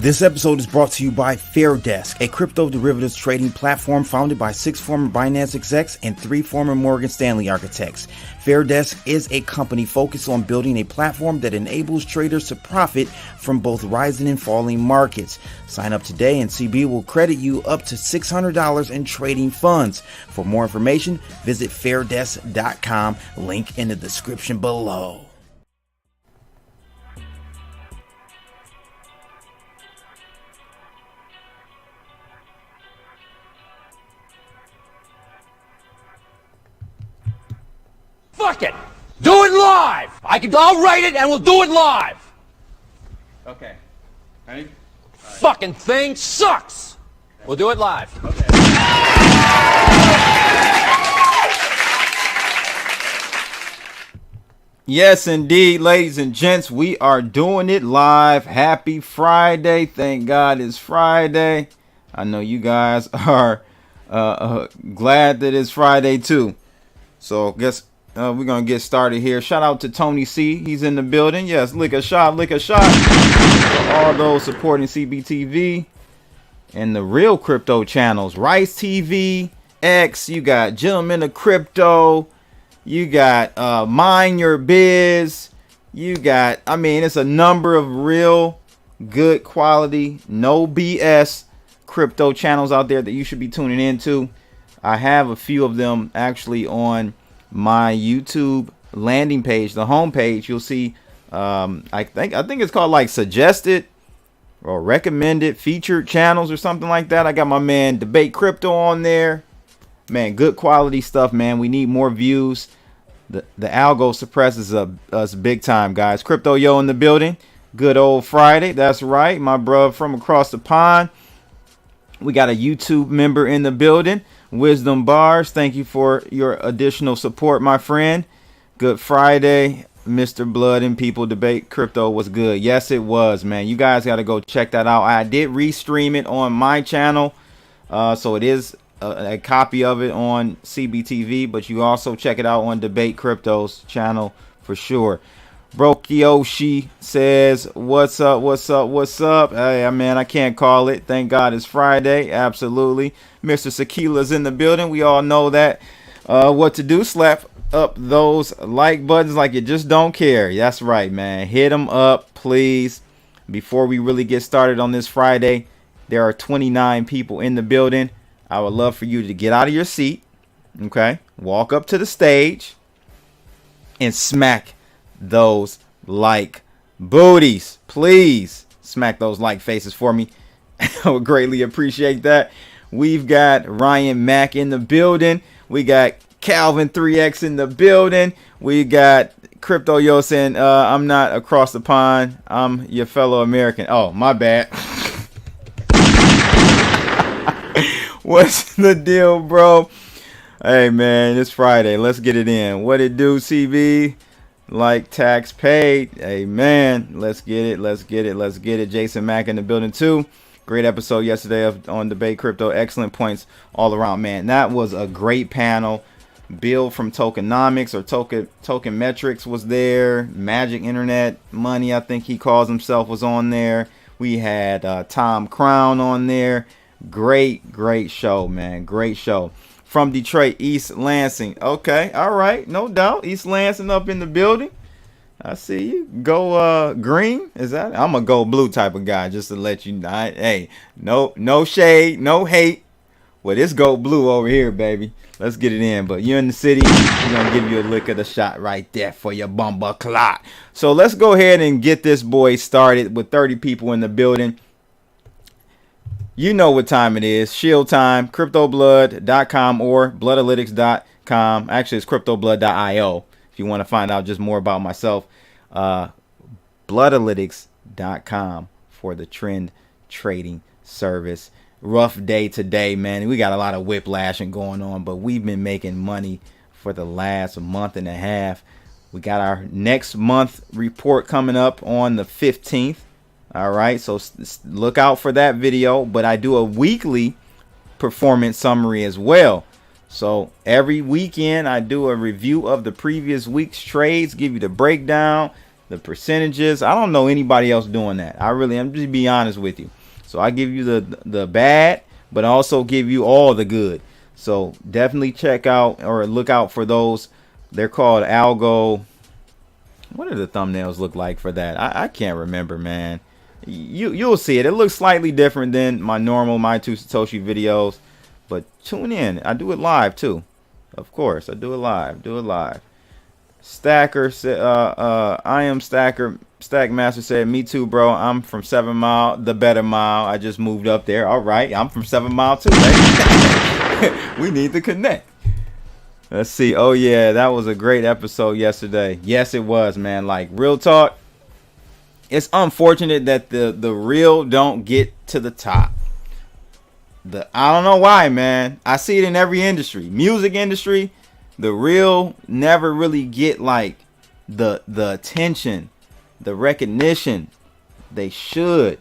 This episode is brought to you by FairDesk, a crypto derivatives trading platform founded by 6 former Binance execs and 3 former Morgan Stanley architects. FairDesk is a company focused on building a platform that enables traders to profit from both rising and falling markets. Sign up today and CB will credit you up to $600 in trading funds. For more information, visit fairdesk.com, link in the description below. Fuck it! Do it live! I'll write it and we'll do it live! Okay. Ready? Right. Fucking thing sucks! Okay. We'll do it live. Okay. Yes, indeed, ladies and gents, we are doing it live. Happy Friday. Thank God it's Friday. I know you guys are glad that it's Friday too. So guess we're going to get started here. Shout out to Tony C. He's in the building. Yes, lick a shot, lick a shot. For all those supporting CBTV and the real crypto channels. Rice TV, X, you got Gentlemen of Crypto. You got Mind Your Biz. You got, I mean, it's a number of real good quality, no BS crypto channels out there that you should be tuning into. I have a few of them actually on my YouTube landing page, the home page. You'll see I think it's called like suggested or recommended featured channels or something like that. I got my man Debate Crypto on there. Man, good quality stuff, man. We need more views. The algo suppresses us big time, guys. Crypto Yo in the building. Good old Friday. That's right, my bro from across the pond. We got a YouTube member in the building. Wisdom Bars, thank you for your additional support, my friend. Good Friday, Mr. Blood and People Debate Crypto was good. Yes, it was, man. You guys got to go check that out. I did restream it on my channel, so it is a copy of it on CBTV, but you also check it out on Debate Crypto's channel for sure. Brokyoshi says, what's up, what's up, what's up? Hey, man, I can't call it. Thank God it's Friday. Absolutely. Mr. Sequila's in the building. We all know that. What to do? Slap up those like buttons like you just don't care. That's right, man. Hit them up, please. Before we really get started on this Friday, there are 29 people in the building. I would love for you to get out of your seat, okay? Walk up to the stage and smack those like booties. Please smack those like faces for me. I would greatly appreciate that. We've got Ryan Mack in the building. We got Calvin 3X in the building. We got Crypto Yo saying, I'm not across the pond. I'm your fellow American. Oh, my bad. What's the deal, bro? Hey, man, it's Friday. Let's get it in. What it do, CB? Like tax paid. Amen. Let's get it. Let's get it. Let's get it. Jason Mack in the building too. Great episode yesterday on Debate Crypto. Excellent points all around, man. That was a great panel. Bill from Tokenomics or Token Metrics was there. Magic Internet Money, I think he calls himself, was on there. We had Tom Crown on there. Great show, man. Great show. From Detroit, East Lansing. Okay, all right, no doubt. East Lansing up in the building. I see you. Go green. Is that? I'm a go blue type of guy, just to let you know. Hey, no shade, no hate. Well, it's go blue over here, baby. Let's get it in. But you're in the city. We're gonna give you a lick of the shot right there for your bumper clot. So let's go ahead and get this boy started with 30 people in the building. You know what time it is. Shield time. CryptoBlood.com or Bloodalytics.com. Actually, it's CryptoBlood.io if you want to find out just more about myself. Bloodalytics.com for the trend trading service. Rough day today, man. We got a lot of whiplashing going on, but we've been making money for the last month and a half. We got our next month report coming up on the 15th. All right, so look out for that video. But I do a weekly performance summary as well. So every weekend I do a review of the previous week's trades, give you the breakdown, the percentages. I don't know anybody else doing that. I'm just be honest with you. So I give you the bad, but I also give you all the good. So definitely check out or look out for those. They're called algo. What do the thumbnails look like for that? I can't remember, man. You'll see it. It looks slightly different than my normal My Two Satoshi videos, but tune in. I do it live too. Of course, I do it live. Stacker said, I am Stacker. Stackmaster said, me too, bro. I'm from 7 Mile, the better mile. I just moved up there. All right, I'm from 7 Mile too, baby. We need to connect. Let's see. Oh yeah, that was a great episode yesterday. Yes, it was, man. Like, real talk. It's unfortunate that the real don't get to the top. I don't know why, man. I see it in every industry. Music industry, the real never really get like the attention, the recognition they should.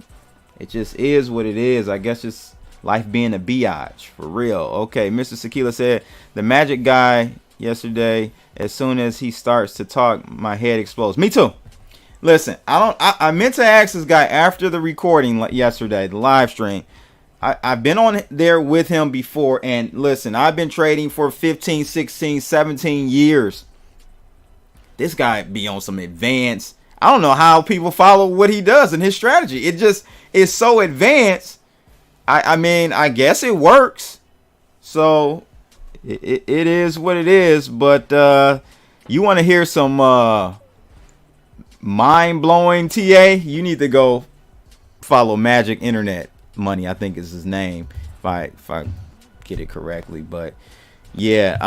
It just is what it is. I guess it's life being a biatch for real. Okay, Mr. Sakila said the magic guy yesterday, as soon as he starts to talk, my head explodes. Me too. Listen, I meant to ask this guy after the recording yesterday, the live stream. I've been on there with him before, and listen, I've been trading for 15, 16, 17 years. This guy be on some advanced. I don't know how people follow what he does in his strategy. It just is so advanced. I mean, I guess it works. So it is what it is. But you want to hear some mind-blowing TA, you need to go follow Magic Internet Money, I think is his name, if I get it correctly. But yeah,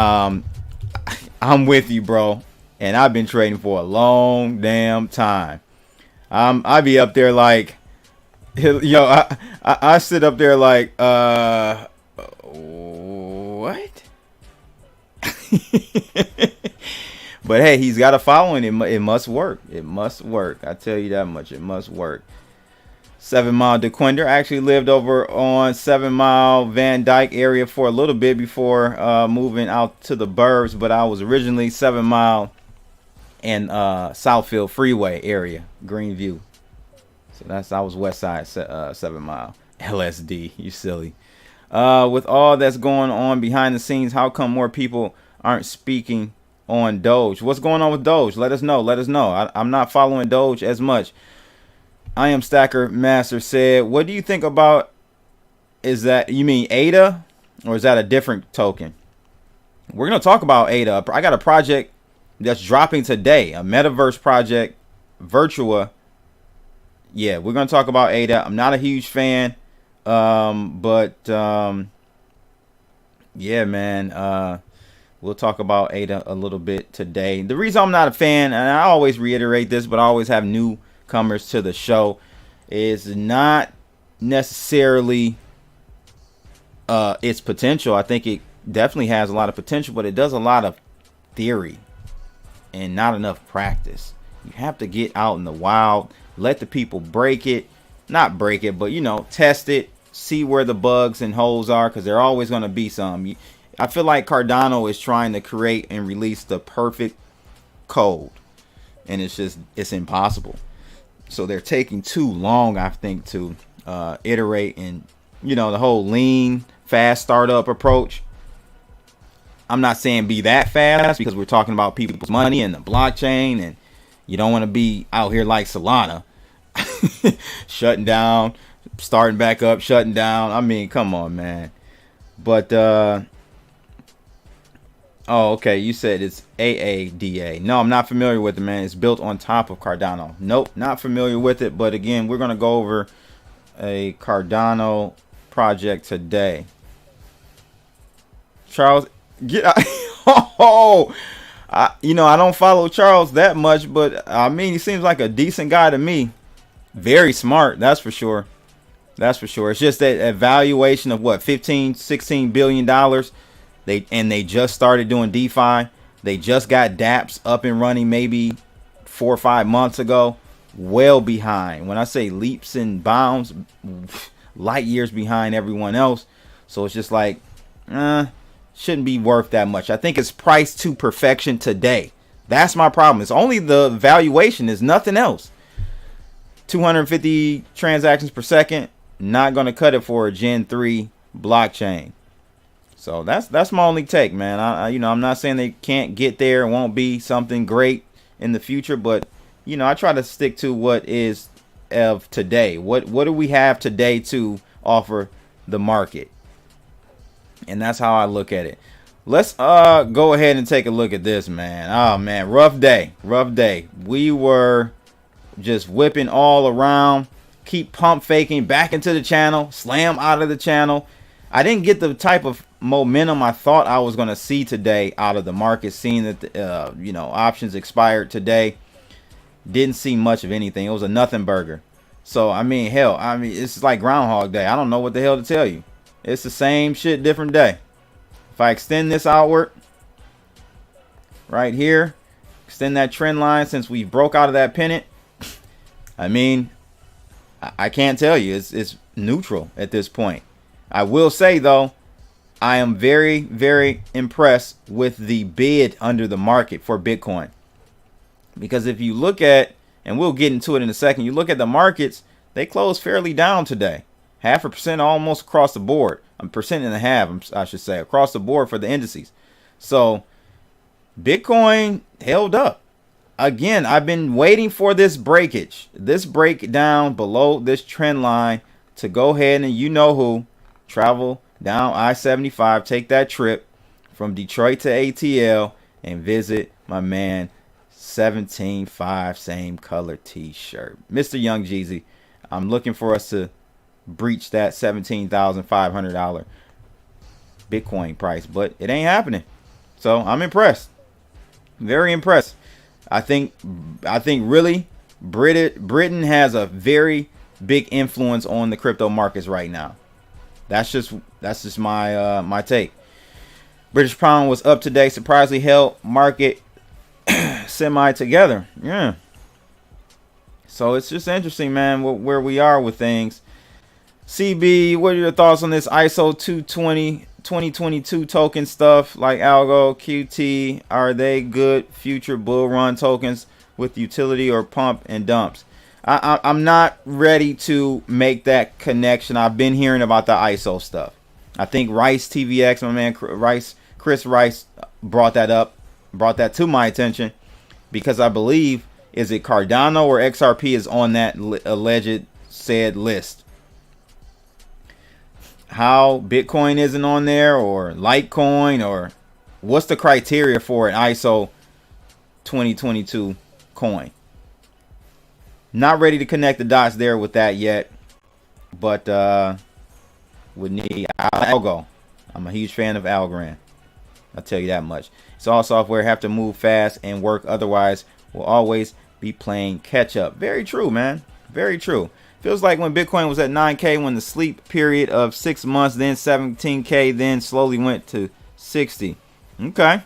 I'm with you, bro, and I've been trading for a long damn time. I be up there like, yo, I sit up there like, what? But hey, he's got a following. It must work. It must work. I tell you that much. It must work. 7 Mile DeQuinder. I actually lived over on 7 Mile Van Dyke area for a little bit before moving out to the burbs. But I was originally 7 Mile and Southfield Freeway area, Greenview. So I was West Side 7 Mile. LSD. You silly. With all that's going on behind the scenes, how come more people aren't speaking on Doge? What's going on with Doge? Let us know. I'm not following Doge as much. I am Stacker Master said, what do you think about, is that, you mean ADA, or is that a different token? We're going to talk about ADA. I got a project that's dropping today, a metaverse project, Virtua. Yeah, we're going to talk about ADA. I'm not a huge fan, but yeah, man, we'll talk about ADA a little bit today. The reason I'm not a fan, and I always reiterate this, but I always have newcomers to the show, is not necessarily its potential. I think it definitely has a lot of potential, but it does a lot of theory and not enough practice. You have to get out in the wild, let the people break it, not break it, but test it, see where the bugs and holes are, because there are always going to be some. I feel like Cardano is trying to create and release the perfect code, and it's impossible. So they're taking too long, I think, to iterate, and the whole lean fast startup approach. I'm not saying be that fast, because we're talking about people's money and the blockchain, and you don't want to be out here like Solana shutting down, starting back up, shutting down. I mean, come on, man. But oh, okay, you said it's AADA. No, I'm not familiar with it, man. It's built on top of Cardano. Nope, not familiar with it. But again, we're gonna go over a Cardano project today. Charles, get out. Oh, I don't follow Charles that much, but I mean, he seems like a decent guy to me. Very smart, that's for sure. That's for sure. It's just that evaluation of what, 15, 16 billion dollars. They just started doing DeFi. They just got dApps up and running maybe 4 or 5 months ago. Well behind. When I say leaps and bounds, light years behind everyone else. So it's just like, shouldn't be worth that much. I think it's priced to perfection today. That's my problem. It's only the valuation, is nothing else. 250 transactions per second, not going to cut it for a Gen 3 blockchain. So that's my only take, man. I'm not saying they can't get there. It won't be something great in the future, but I try to stick to what is of today. What do we have today to offer the market? And that's how I look at it. Let's go ahead and take a look at this, man. Oh man, rough day. We were just whipping all around, keep pump faking back into the channel, slam out of the channel. I didn't get the type of momentum I thought I was going to see today out of the market, seeing that the, options expired today. Didn't see much of anything. It was a nothing burger. So hell, it's like Groundhog Day. I don't know what the hell to tell you. It's the same shit, different day. If I extend this outward right here, extend that trend line since we broke out of that pennant, I can't tell you. It's neutral at this point. I will say though, I am very, very impressed with the bid under the market for Bitcoin. Because if you look at, and we'll get into it in a second, you look at the markets, they closed fairly down today. 0.5% almost across the board. 1.5%, I should say, across the board for the indices. So Bitcoin held up. Again, I've been waiting for this breakage, this breakdown below this trend line to go ahead and travel down I-75, take that trip from Detroit to ATL and visit my man 17.5, same color t-shirt. Mr. Young Jeezy, I'm looking for us to breach that $17,500 Bitcoin price, but it ain't happening. So I'm impressed. Very impressed. I think really Britain has a very big influence on the crypto markets right now. That's just my my take. British pound was up today, surprisingly held market semi together. Yeah. So it's just interesting, man, where we are with things. CB, what are your thoughts on this ISO 220 2022 token stuff like Algo, QT? Are they good future bull run tokens with utility or pump and dumps? I'm not ready to make that connection. I've been hearing about the ISO stuff. I think Rice TVX, my man Chris Rice brought that to my attention because I believe, is it Cardano or XRP is on that alleged said list. How Bitcoin isn't on there, or Litecoin, or what's the criteria for an ISO 2022 coin? Not ready to connect the dots there with that yet, but would need Algo. I'm a huge fan of Algorand. I'll tell you that much. It's all software, have to move fast and work, otherwise we'll always be playing catch up. Very true, man. Very true. Feels like when Bitcoin was at 9K, when the sleep period of 6 months, then 17K, then slowly went to 60. Okay.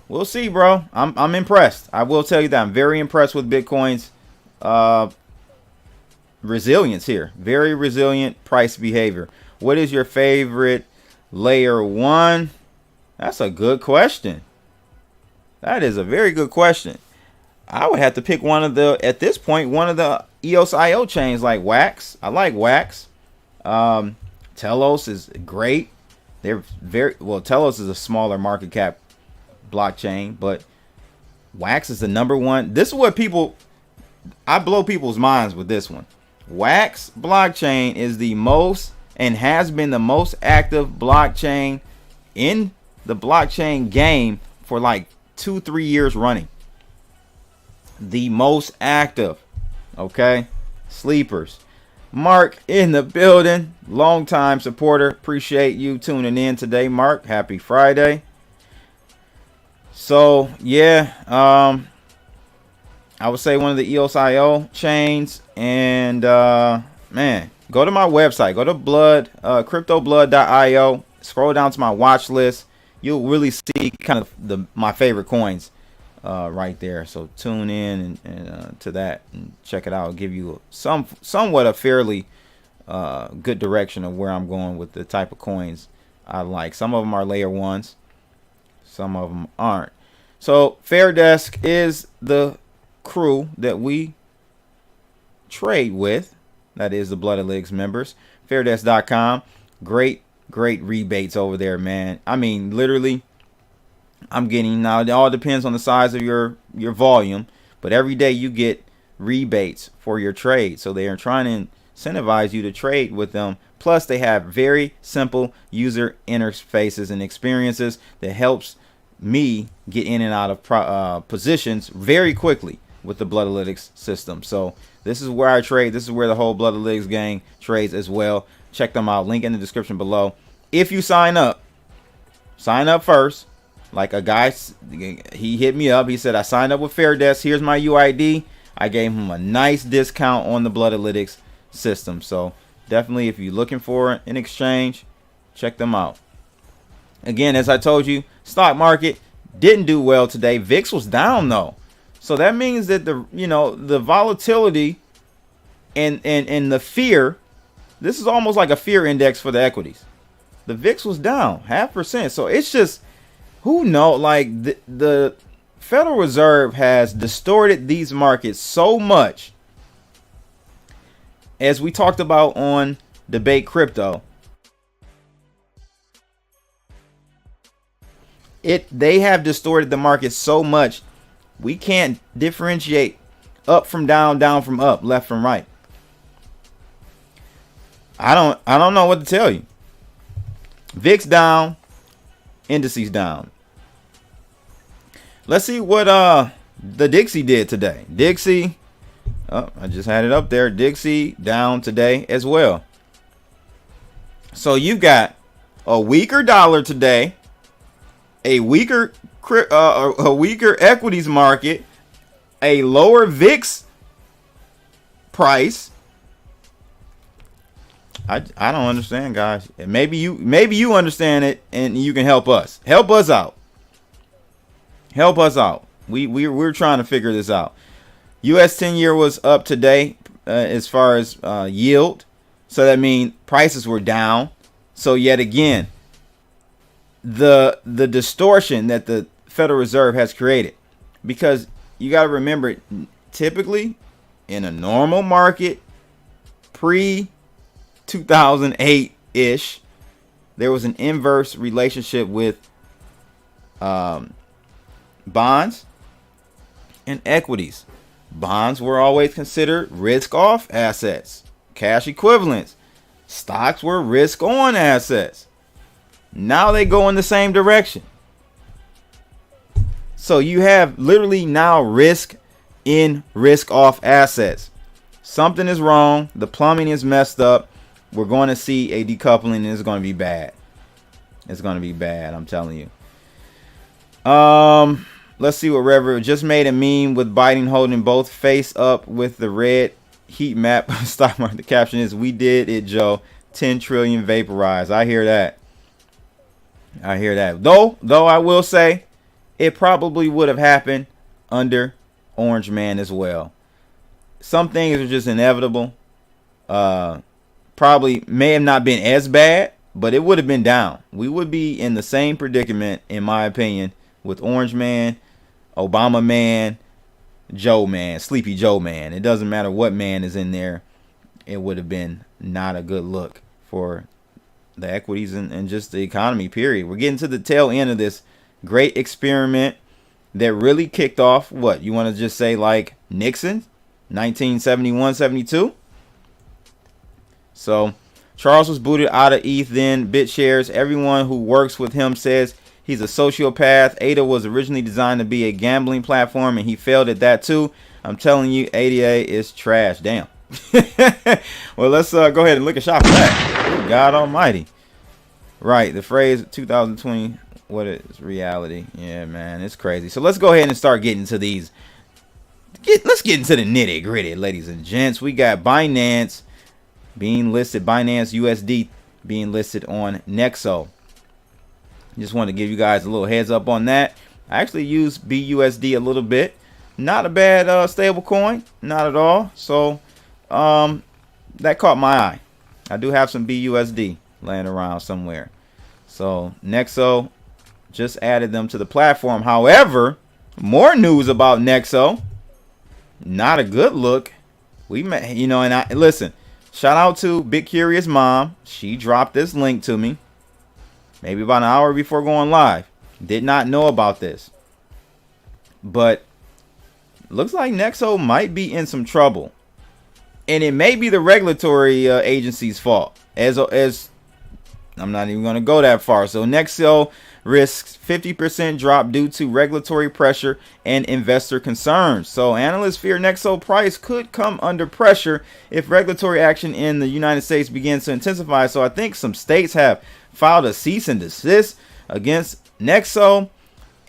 We'll see, bro. I'm impressed. I will tell you that I'm very impressed with Bitcoin's resilience here. Very resilient price behavior. What is your favorite layer one? That's a good question. That is a very good question. I would have to pick one of the, at this point, one of the EOS.io chains like Wax. I like Wax. Telos is great. They're very, well, Telos is a smaller market cap blockchain, but Wax is the number one. This is what people, I blow people's minds with this one. Wax blockchain is the most and has been the most active blockchain in the blockchain game for like 2-3 years running. The most active. Okay, sleepers. Mark in the building, longtime supporter. Appreciate you tuning in today, Mark. Happy Friday. So yeah, I would say one of the EOS.io chains, and man, go to my website, go to cryptoblood.io, scroll down to my watch list. You'll really see kind of my favorite coins right there. So tune in and to that and check it out. I'll give you somewhat a fairly good direction of where I'm going with the type of coins I like. Some of them are layer ones, some of them aren't. So Fair Desk is the crew that we trade with. That is the Bloodalytics members. Fairdesk.com. Great rebates over there, man. I mean, literally, I'm getting, now it all depends on the size of your volume, but every day you get rebates for your trade. So they are trying to incentivize you to trade with them. Plus, they have very simple user interfaces and experiences that helps me get in and out of positions very quickly with the Bloodalytics system. So this is where I trade. This is where the whole Bloodalytics gang trades as well. Check them out. Link in the description below. If you sign up first. Like a guy, he hit me up. He said, I signed up with Fair Desk. Here's my UID. I gave him a nice discount on the Bloodalytics system. So definitely, if you're looking for an exchange, check them out. Again, as I told you, stock market didn't do well today. VIX was down though. So that means that the volatility and the fear, this is almost like a fear index for the equities. The VIX was down 0.5%. So it's just, who knows? Like the Federal Reserve has distorted these markets so much, as we talked about on Debate Crypto. They have distorted the market so much, we can't differentiate up from down, down from up, left from right. I don't know what to tell you. VIX down, indices down. Let's see what the Dixie did today. Dixie, I just had it up there. Dixie down today as well. So you've got a weaker dollar today, a weaker equities market, a lower VIX price. I don't understand, guys. Maybe you understand it and you can help us. Help us out. Help us out. We're trying to figure this out. US 10-year was up today as far as yield. So that means prices were down. So yet again, the distortion that the Federal Reserve has created, because you got to remember, typically in a normal market pre 2008-ish, there was an inverse relationship with bonds and equities. Bonds were always considered risk-off assets, cash equivalents. Stocks were risk-on assets. Now they go in the same direction. So you have literally now risk in risk-off assets. Something is wrong. The plumbing is messed up. We're going to see a decoupling, and it's going to be bad. It's going to be bad, I'm telling you. Let's see what Rever just made a meme with Biden holding both face up with the red heat map stock market. The caption is, "We did it, Joe. 10 trillion vaporized." I hear that. I hear that. Though I will say, it probably would have happened under Orange Man as well. Some things are just inevitable. Probably may have not been as bad, but it would have been down. We would be in the same predicament, in my opinion, with Orange Man, Obama Man, Joe Man, Sleepy Joe Man. It doesn't matter what man is in there. It would have been not a good look for the equities and just the economy, period. We're getting to the tail end of this great experiment that really kicked off, what, you want to just say like Nixon, 1971, 72? So Charles was booted out of ETH, then BitShares. Everyone who works with him says he's a sociopath. ADA was originally designed to be a gambling platform, and he failed at that too. I'm telling you, ADA is trash. Damn. Well, let's go ahead and look at shop for that. Good God Almighty. Right, the phrase 2020, what is reality? Yeah, man, it's crazy. So let's go ahead and start getting to these. Let's get into the nitty gritty, ladies and gents. We got Binance being listed, Binance USD being listed on Nexo. Just wanted to give you guys a little heads up on that. I actually use BUSD a little bit. Not a bad stable coin, not at all. So that caught my eye. I do have some BUSD laying around somewhere. So Nexo just added them to the platform. However, More news about Nexo. Not a good look. We met, you know, and I listen. Shout out to Big Curious Mom. She dropped this link to me maybe about an hour before going live. Did not know about this, but looks like Nexo might be in some trouble, and it may be the regulatory agency's fault. As I'm not even going to go that far. So Nexo risks 50% drop due to regulatory pressure and investor concerns. So analysts fear Nexo price could come under pressure if regulatory action in the United States begins to intensify. So I think some states have filed a cease and desist against Nexo.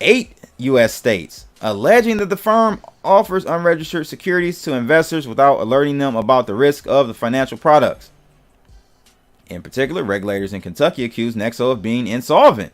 8 U.S. states alleging that the firm offers unregistered securities to investors without alerting them about the risk of the financial products. In particular, regulators in Kentucky accused Nexo of being insolvent,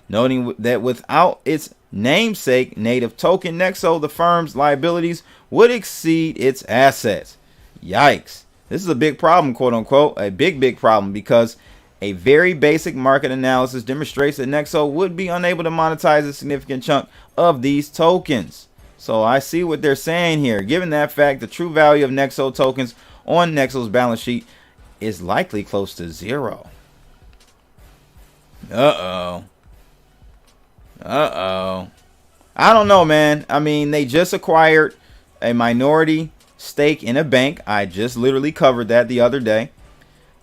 noting that without its namesake native token Nexo, the firm's liabilities would exceed its assets. Yikes. This is a big problem, quote unquote, a big problem, because a very basic market analysis demonstrates that Nexo would be unable to monetize a significant chunk of these tokens. So I see what they're saying here. Given that fact, the true value of Nexo tokens on Nexo's balance sheet is likely close to zero. I don't know, man. I mean, they just acquired a minority stake in a bank. I just literally covered that the other day.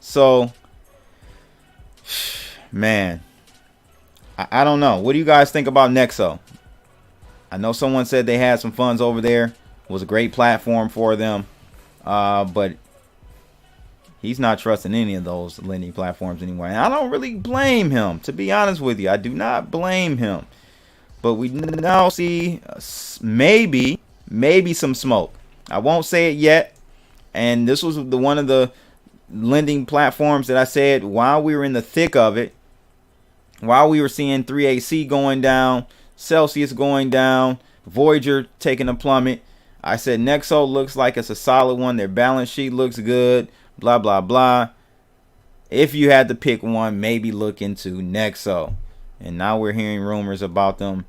So, man, I don't know. What do you guys think about Nexo? I know someone said they had some funds over there. It was a great platform for them. But he's not trusting any of those lending platforms anymore. And I don't really blame him, to be honest with you. I do not blame him. But we now see maybe some smoke. I won't say it yet. And this was one of the lending platforms that I said while we were in the thick of it, while we were seeing 3AC going down, Celsius going down, Voyager taking a plummet, I said Nexo looks like it's a solid one. Their balance sheet looks good. Blah, blah, blah. If you had to pick one, maybe look into Nexo. And now we're hearing rumors about them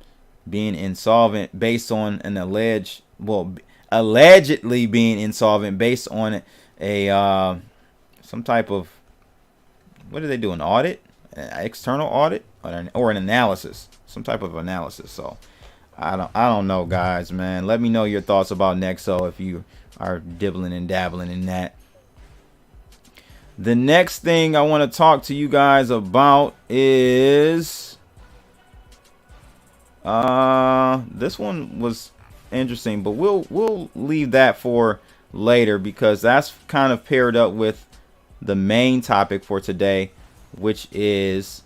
being insolvent based on an allegedly being insolvent based on a some type of, what do they do, an audit, an external audit, or an analysis, some type of analysis. So I don't know, guys, man. Let me know your thoughts about Nexo if you are dibbling and dabbling in that. The next thing I want to talk to you guys about is this one was interesting, but we'll leave that for later because that's kind of paired up with the main topic for today, which is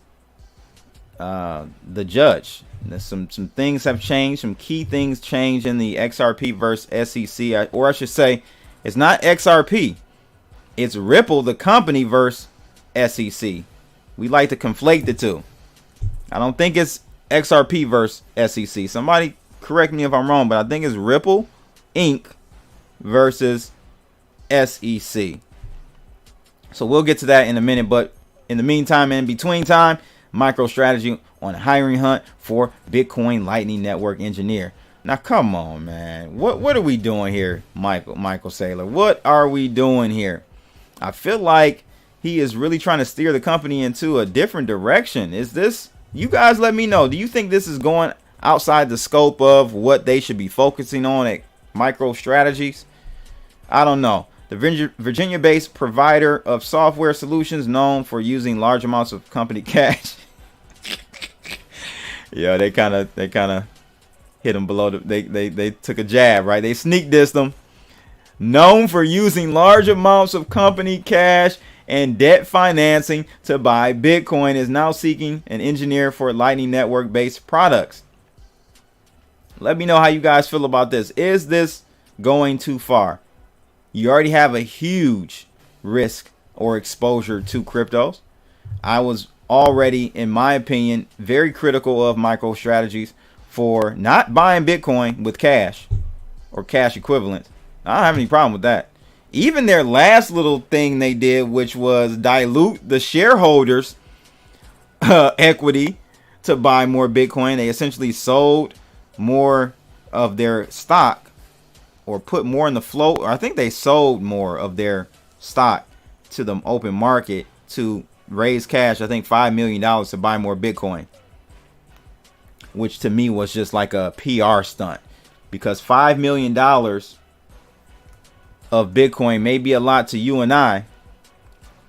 the judge. Some things have changed, some key things changed in the XRP versus SEC, or I should say, it's not XRP. It's Ripple, the company, versus SEC. We like to conflate the two. I don't think it's XRP versus SEC. Somebody correct me if I'm wrong, but I think it's Ripple Inc. versus SEC. So we'll get to that in a minute. But in the meantime, in between time, Microstrategy on a hiring hunt for Bitcoin Lightning Network engineer. Now, come on, man. What are we doing here, Michael Saylor? What are we doing here? I feel like he is really trying to steer the company into a different direction. Is this, you guys let me know. Do you think this is going outside the scope of what they should be focusing on at Microstrategies? I don't know. The Virginia-based provider of software solutions known for using large amounts of company cash. Yeah, they kind of hit them below the, they took a jab, right? They sneak dissed them. Known for using large amounts of company cash and debt financing to buy Bitcoin, is now seeking an engineer for Lightning Network based products. Let me know how you guys feel about this. Is this going too far? You already have a huge risk or exposure to cryptos. I was already, in my opinion, very critical of MicroStrategies for not buying Bitcoin with cash or cash equivalents. I don't have any problem with that. Even their last little thing they did, which was dilute the shareholders' equity to buy more Bitcoin. They essentially sold more of their stock, or put more in the float, or I think they sold more of their stock to the open market to raise cash. I think $5 million to buy more Bitcoin, which to me was just like a PR stunt, because $5 million of Bitcoin may be a lot to you and I,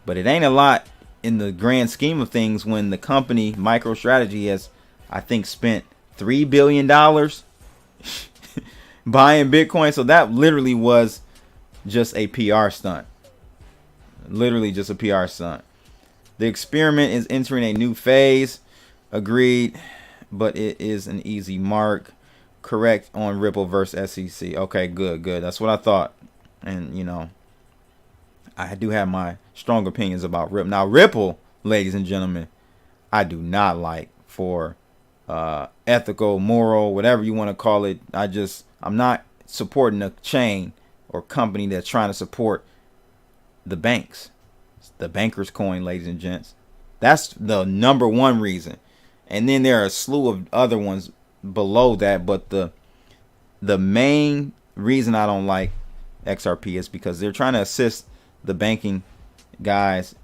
but it ain't a lot in the grand scheme of things when the company Microstrategy has, I think, spent $3 billion buying Bitcoin. So that literally was just a PR stunt. Literally just a PR stunt. The experiment is entering a new phase. Agreed, but it is an easy mark. Correct on Ripple versus SEC. Okay, good. That's what I thought. And, you know, I do have my strong opinions about Ripple. Now, Ripple, ladies and gentlemen, I do not like for ethical, moral, whatever you want to call it. I'm not supporting a chain or company that's trying to support the banks. It's the banker's coin, ladies and gents. That's the number one reason. And then there are a slew of other ones below that. But the main reason I don't like XRP is because they're trying to assist the banking guys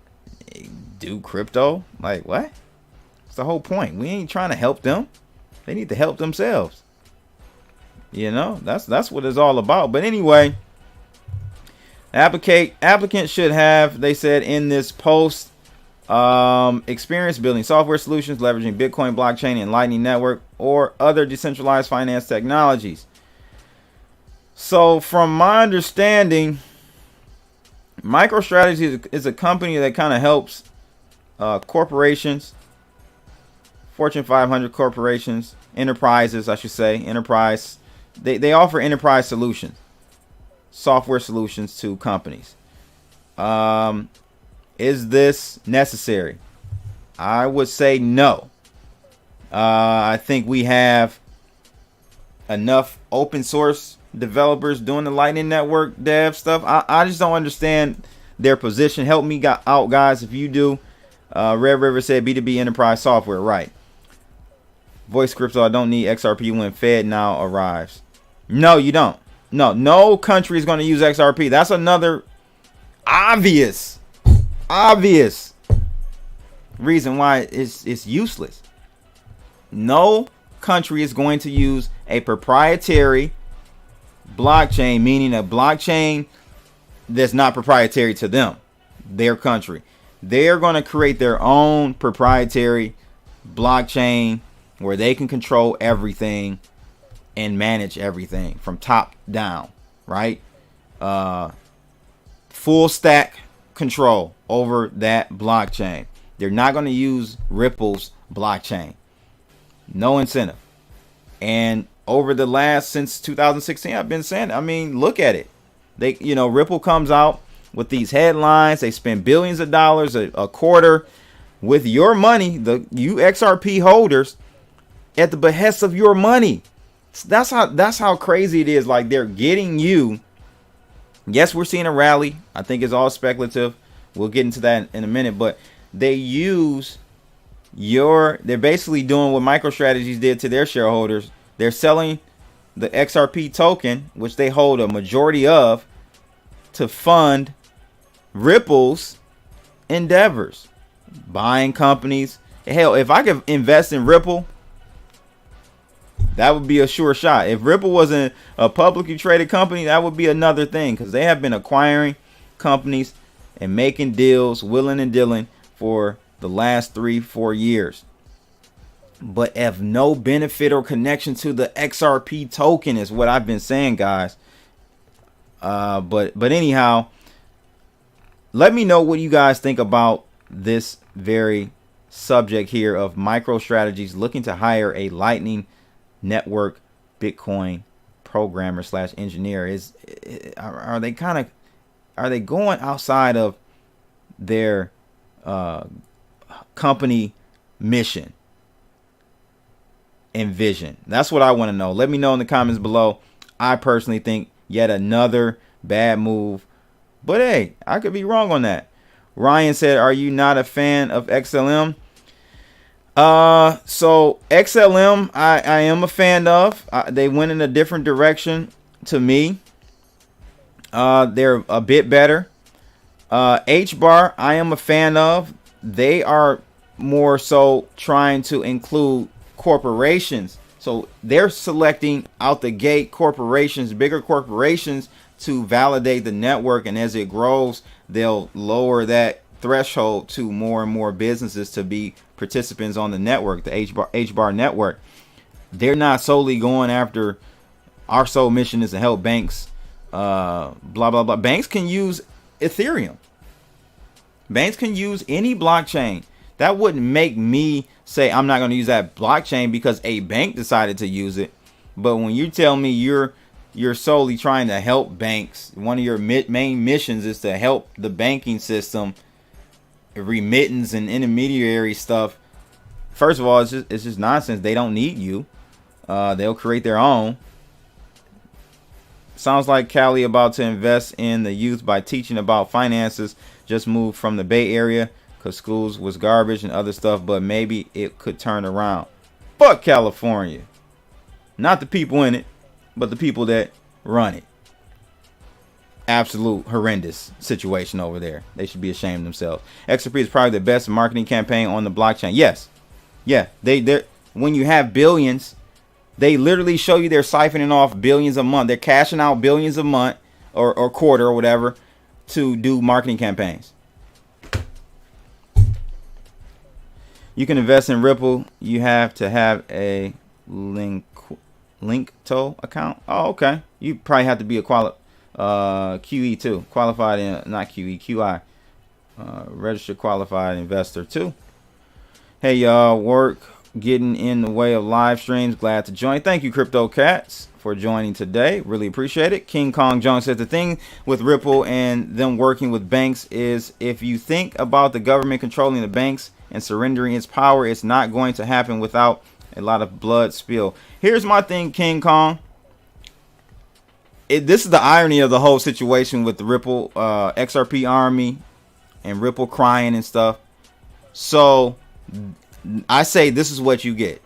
do crypto. Like, what? That's the whole point. We ain't trying to help them. They need to help themselves. You know, that's what it's all about. But anyway, applicant should have, they said in this post, experience building software solutions leveraging Bitcoin, blockchain, and Lightning Network, or other decentralized finance technologies. So from my understanding, Microstrategy is a company that kind of helps corporations, Fortune 500 corporations, enterprises, I should say, enterprise. They offer enterprise solutions, software solutions to companies. Is this necessary? I would say no. I think we have enough open source developers doing the Lightning Network dev stuff. I just don't understand their position. Help me out, guys, if you do. Red River said B2B enterprise software, right? Voice Crypto, I don't need XRP when Fed now arrives. No, you don't. No country is going to use XRP. That's another obvious reason why it's useless. No country is going to use a proprietary blockchain, meaning a blockchain that's not proprietary to them, their country. They're going to create their own proprietary blockchain where they can control everything and manage everything from top down, right? Full stack control over that blockchain. They're not going to use Ripple's blockchain. No incentive. And over the last, since 2016, I've been saying, I mean, look at it. Ripple comes out with these headlines. They spend billions of dollars a quarter with your money, you XRP holders, at the behest of your money. That's how crazy it is. Like, they're getting you. Yes, we're seeing a rally. I think it's all speculative. We'll get into that in a minute. But they're basically doing what MicroStrategies did to their shareholders. They're selling the XRP token, which they hold a majority of, to fund Ripple's endeavors, buying companies. Hell, if I could invest in Ripple, that would be a sure shot. If Ripple wasn't a publicly traded company, that would be another thing, because they have been acquiring companies and making deals, willing and dealing, for the last 3-4 years. But have no benefit or connection to the XRP token is what I've been saying, guys. But anyhow, let me know what you guys think about this very subject here of MicroStrategies looking to hire a Lightning Network Bitcoin programmer / engineer. Are they going outside of their company mission and vision? That's what I want to know. Let me know in the comments below. I personally think yet another bad move, but hey, I could be wrong on that. Ryan said, are you not a fan of XLM? So XLM, I am a fan of. They went in a different direction to me. They're a bit better. HBAR, I am a fan of. They are more so trying to include corporations. So they're selecting out the gate corporations, bigger corporations, to validate the network. And as it grows, they'll lower that threshold to more and more businesses to be participants on the network, the HBAR network. They're not solely going after our sole mission is to help banks, blah, blah, blah. Banks can use Ethereum. Banks can use any blockchain. That wouldn't make me say I'm not going to use that blockchain because a bank decided to use it. But when you tell me you're solely trying to help banks, one of your main missions is to help the banking system, remittance and intermediary stuff. First of all, it's just nonsense. They don't need you. They'll create their own. Sounds like Cali about to invest in the youth by teaching about finances. Just moved from the Bay Area because schools was garbage and other stuff, but maybe it could turn around. Fuck California. Not the people in it, but the people that run it. Absolute horrendous situation over there. They should be ashamed of themselves. XRP is probably the best marketing campaign on the blockchain. Yes. Yeah. They when you have billions, they literally show you they're siphoning off billions a month. They're cashing out billions a month or quarter or whatever to do marketing campaigns. You can invest in Ripple. You have to have a Linkto account. Oh, okay. You probably have to be a QE too. Qualified in, not QE, QI. Registered qualified investor too. Hey y'all, work getting in the way of live streams. Glad to join. Thank you, Crypto Cats, for joining today. Really appreciate it. King Kong Jones says the thing with Ripple and them working with banks is if you think about the government controlling the banks and surrendering its power, it's not going to happen without a lot of blood spill. Here's my thing, King Kong. This is the irony of the whole situation with the Ripple XRP army and Ripple crying and stuff. So I say this is what you get.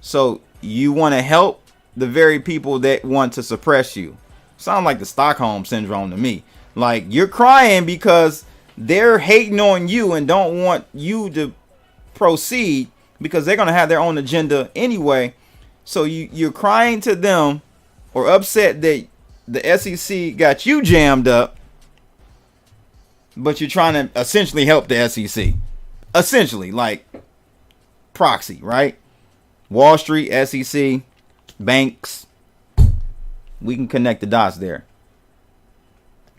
So you want to help the very people that want to suppress you. Sound like the Stockholm syndrome to me. Like you're crying because they're hating on you and don't want you to proceed because they're going to have their own agenda anyway. So you're crying to them or upset that the SEC got you jammed up, but you're trying to essentially help the SEC. Essentially, like proxy, right? Wall Street, SEC, banks. We can connect the dots there.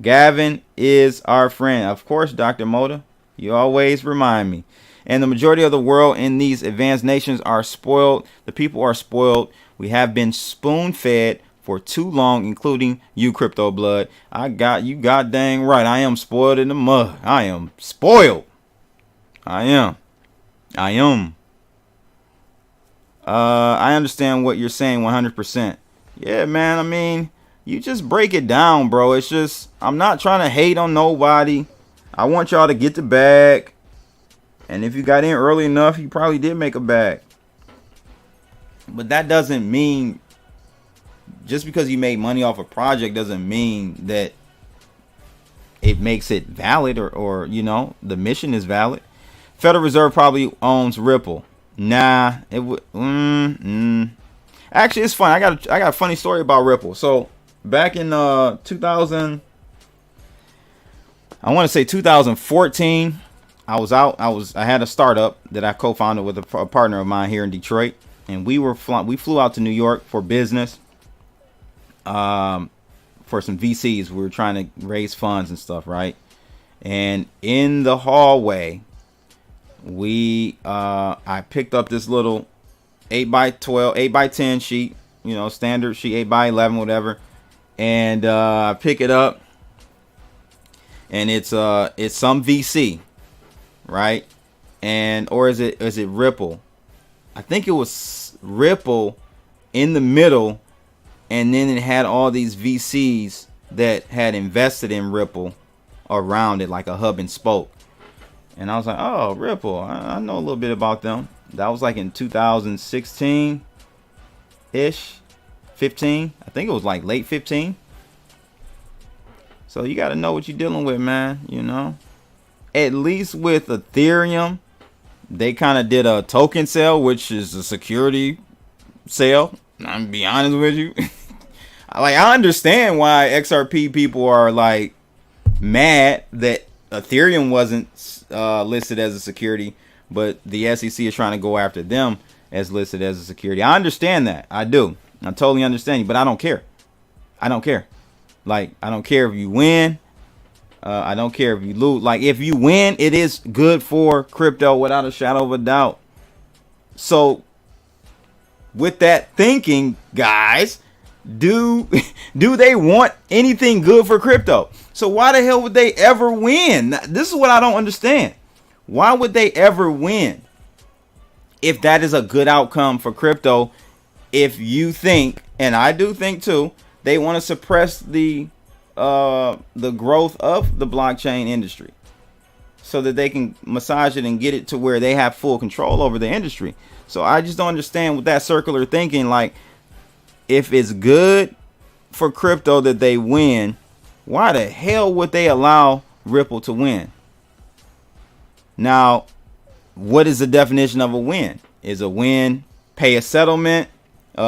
Gavin is our friend. Of course, Dr. Moda. You always remind me. And the majority of the world in these advanced nations are spoiled. The people are spoiled. We have been spoon-fed for too long, including you, Crypto Blood. You got dang right. I am spoiled in the mud. I am spoiled. I am. I understand what you're saying 100%. Yeah, man. I mean, you just break it down, bro. It's just, I'm not trying to hate on nobody. I want y'all to get the bag. And if you got in early enough, you probably did make a bag. But that doesn't mean, just because you made money off a project doesn't mean that it makes it valid or you know, the mission is valid. Federal Reserve probably owns Ripple. Nah, it would. Actually, it's fun. I got a funny story about Ripple. So back in 2000, I want to say 2014. I had a startup that I co-founded with a partner of mine here in Detroit, and we flew out to New York for business, for some VCs. We were trying to raise funds and stuff, right? And in the hallway, I picked up this little 8x12, 8x10 sheet, you know, standard sheet, 8x11, whatever, and I pick it up, and it's some VC. Right? Or is it Ripple? I think it was Ripple in the middle, and then it had all these VCs that had invested in Ripple around it, like a hub and spoke. And I was like, oh, Ripple, I know a little bit about them. That was like in 2016 ish, 15. I think it was like late 15. So you got to know what you're dealing with, man. You know, at least with Ethereum, they kind of did a token sale, which is a security sale. I'm gonna be honest with you. Like, I understand why XRP people are like mad that Ethereum wasn't listed as a security, but the SEC is trying to go after them as listed as a security. I understand that. I do. I totally understand you, but I don't care. I don't care. Like, I don't care if you win. I don't care if you lose. Like, if you win, it is good for crypto without a shadow of a doubt. So, with that thinking, guys, do they want anything good for crypto? So why the hell would they ever win? This is what I don't understand. Why would they ever win if that is a good outcome for crypto? If you think, and I do think too, they want to suppress the growth of the blockchain industry so that they can massage it and get it to where they have full control over the industry. So I just don't understand with that circular thinking. Like, if it's good for crypto that they win, why the hell would they allow Ripple to win? Now, what is the definition of a win? Is a win pay a settlement,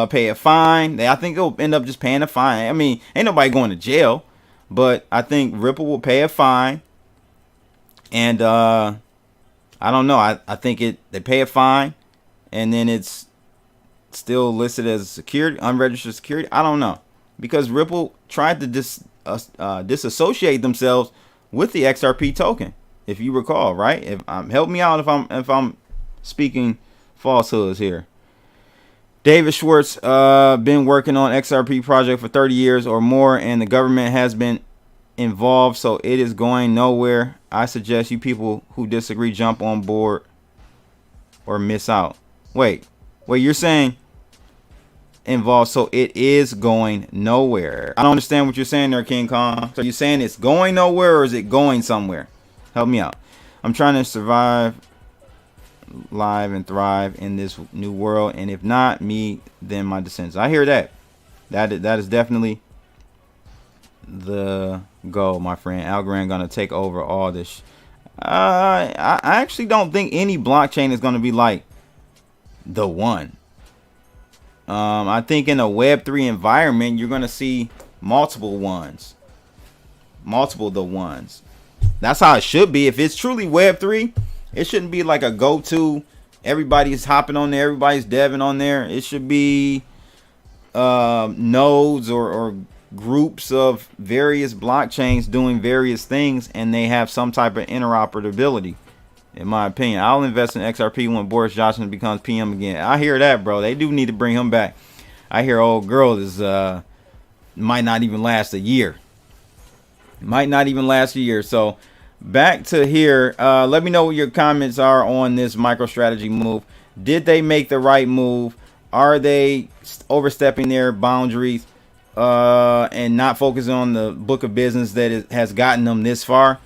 pay a fine? I think they'll end up just paying a fine. I mean, ain't nobody going to jail, but I think Ripple will pay a fine. And I don't know. I think they pay a fine, and then it's still listed as a security, unregistered security. I don't know, because Ripple tried to disassociate themselves with the XRP token, if you recall, right? Help me out if I'm speaking falsehoods here. David Schwartz been working on XRP project for 30 years or more, and the government has been involved, so it is going nowhere. I suggest you people who disagree jump on board or miss out. Wait, you're saying involved, so it is going nowhere? I don't understand what you're saying there, King Kong. So you're saying it's going nowhere, or is it going somewhere? Help me out. I'm trying to survive, live, and thrive in this new world, and if not me, then my descendants. I hear that. That is definitely the goal, my friend. Algorand gonna take over all this. I actually don't think any blockchain is gonna be like the one. I think in a Web3 environment, you're gonna see multiple ones, the ones. That's how it should be. If it's truly Web3, it shouldn't be like a go-to. Everybody's hopping on there. Everybody's deving on there. It should be nodes or groups of various blockchains doing various things, and they have some type of interoperability. In my opinion, I'll invest in XRP when Boris Johnson becomes PM again. I hear that, bro. They do need to bring him back. I hear old girl is might not even last a year. So back to here. Let me know what your comments are on this MicroStrategy move. Did they make the right move? Are they overstepping their boundaries and not focusing on the book of business that has gotten them this far?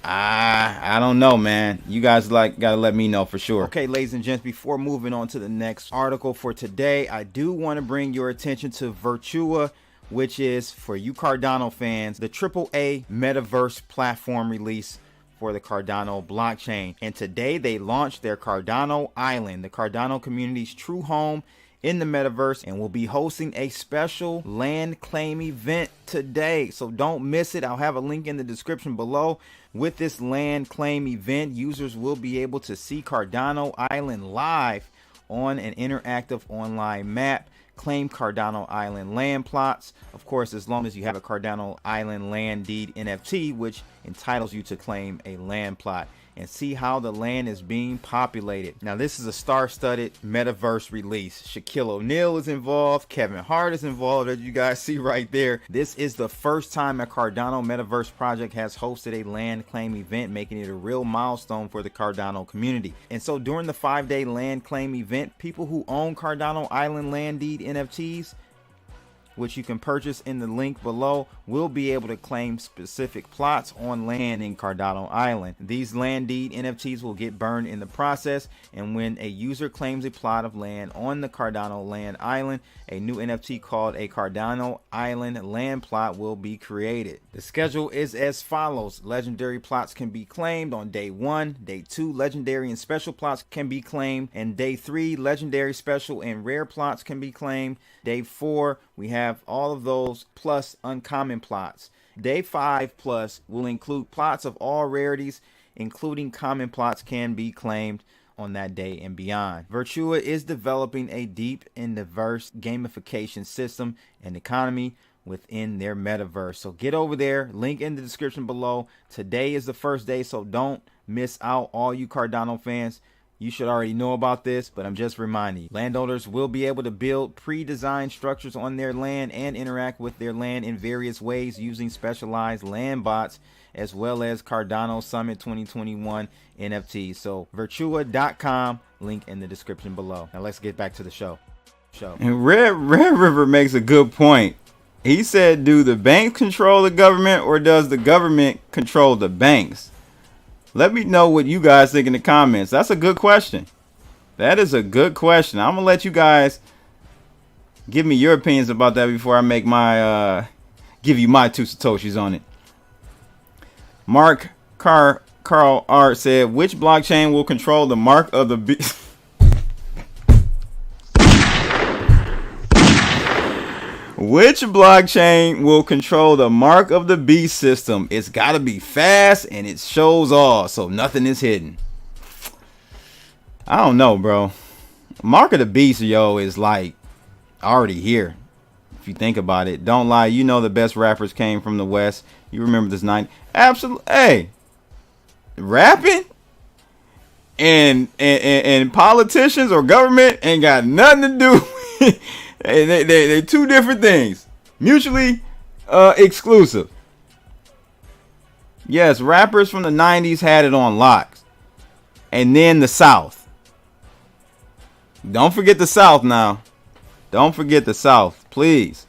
I don't know, man. You guys gotta let me know for sure. Okay, ladies and gents, before moving on to the next article for today, I do want to bring your attention to Virtua, which is, for you Cardano fans, the AAA metaverse platform release for the Cardano blockchain. And today they launched their Cardano Island, the Cardano community's true home in the metaverse, and will be hosting a special land claim event today. So don't miss it. I'll have a link in the description below. With this land claim event, users will be able to see Cardano Island live on an interactive online map, claim Cardano Island land plots, of course, as long as you have a Cardano Island land deed NFT, which entitles you to claim a land plot, and see how the land is being populated. Now, this is a star-studded metaverse release. Shaquille O'Neal is involved. Kevin Hart is involved, as you guys see right there. This is the first time a Cardano metaverse project has hosted a land claim event, making it a real milestone for the Cardano community. And so during the 5-day land claim event, people who own Cardano Island land deed NFTs which you can purchase in the link below, will be able to claim specific plots on land in Cardano Island. These land deed NFTs will get burned in the process, and when a user claims a plot of land on the Cardano Land Island, a new NFT called a Cardano Island Land Plot will be created. The schedule is as follows. Legendary plots can be claimed on day 1. Day 2, legendary and special plots can be claimed. And day 3, legendary, special, and rare plots can be claimed. Day 4, we have all of those plus uncommon plots. Day 5 plus will include plots of all rarities, including common plots can be claimed on that day and beyond. Virtua is developing a deep and diverse gamification system and economy within their metaverse. So get over there, link in the description below. Today is the first day, so don't miss out. All you Cardano fans, you should already know about this, but I'm just reminding you. Landowners will be able to build pre-designed structures on their land and interact with their land in various ways using specialized land bots, as well as Cardano Summit 2021 NFTs. So Virtua.com, link in the description below. Now let's get back to the show. And Red River makes a good point. He said, do the banks control the government, or does the government control the banks? Let me know what you guys think in the comments. That's a good question. That is a good question. I'm gonna let you guys give me your opinions about that before I make my give you my 2 satoshis on it. Mark Carl Art said, which blockchain will control the mark of the beast? Which blockchain will control the mark of the beast system? It's got to be fast and it shows all, so nothing is hidden. I don't know, bro. Mark of the beast, yo, is like already here. If you think about it, don't lie. You know the best rappers came from the West. You remember this night? Absolutely. Hey, rapping and politicians or government ain't got nothing to do. They're 2 different things, mutually exclusive. Yes, rappers from the 90s had it on locks. And then the South. Don't forget the South now. Don't forget the South, please.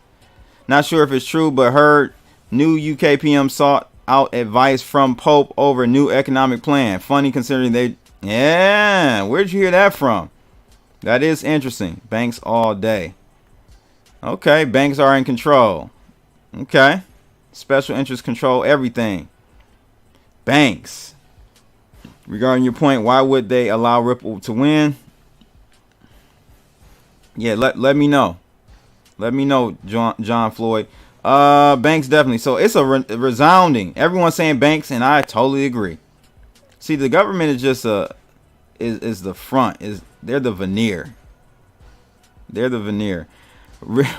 Not sure if it's true, but heard new UK PM sought out advice from Pope over new economic plan. Funny considering they... Yeah, where'd you hear that from? That is interesting. Banks all day. Okay, banks are in control. Okay. Special interest control everything. Banks. Regarding your point, why would they allow Ripple to win? Yeah, let me know. Let me know, John Floyd. Banks definitely. So it's a resounding. Everyone's saying banks, and I totally agree. See, the government is just is the front. They're the veneer. They're the veneer.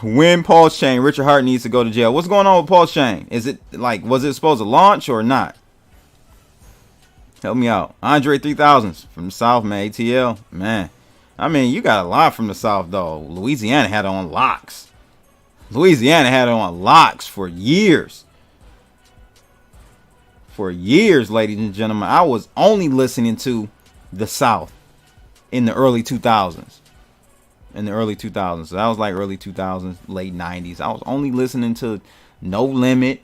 When Pulse Chain, Richard Hart needs to go to jail. What's going on with Pulse Chain? Is it like, was it supposed to launch or not? Help me out. Andre 3000s from the South, man. ATL, man. I mean, you got a lot from the South, though. Louisiana had it on locks. Louisiana had it on locks for years. For years, ladies and gentlemen. I was only listening to the South in the early 2000s. In the early 2000s. So that was like early 2000s, late 90s. I was only listening to No Limit,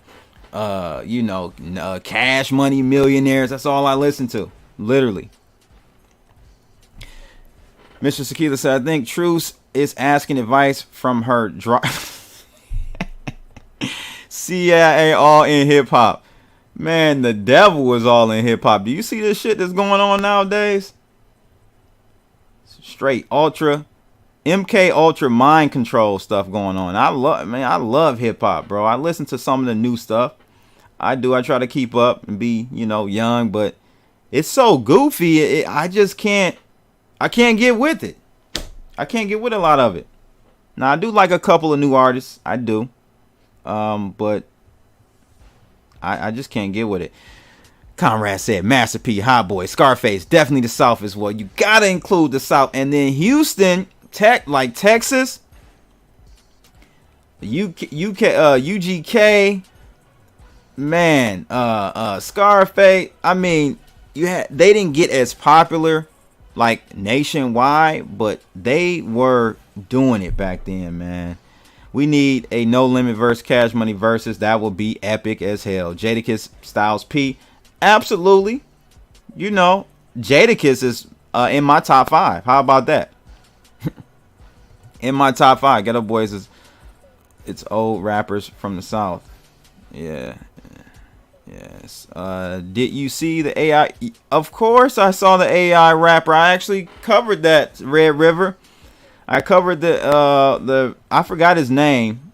Cash Money Millionaires. That's all I listened to. Literally. Mr. Sakila said, I think Truce is asking advice from her CIA all in hip hop. Man, the devil was all in hip hop. Do you see this shit that's going on nowadays? Straight ultra MK Ultra mind control stuff going on. I love hip hop, bro. I listen to some of the new stuff. I try to keep up and be, young, but it's so goofy. I can't get with it. I can't get with a lot of it. Now, I do like a couple of new artists. I do. But I just can't get with it. Conrad said, Master P, Hot Boy, Scarface, definitely the South as well. You got to include the South. And then Houston, like Texas, UGK, man, Scarface. I mean, they didn't get as popular like nationwide, but they were doing it back then, man. We need a no limit versus Cash Money versus. That will be epic as hell. Jadakiss Styles P. Absolutely. You know, Jadakiss is in my top 5. How about that? In my top 5. Ghetto Boys is it's old rappers from the South. Yeah. Yes. Did you see the AI? Of course I saw the AI rapper. I actually covered that, Red River. I covered the I forgot his name,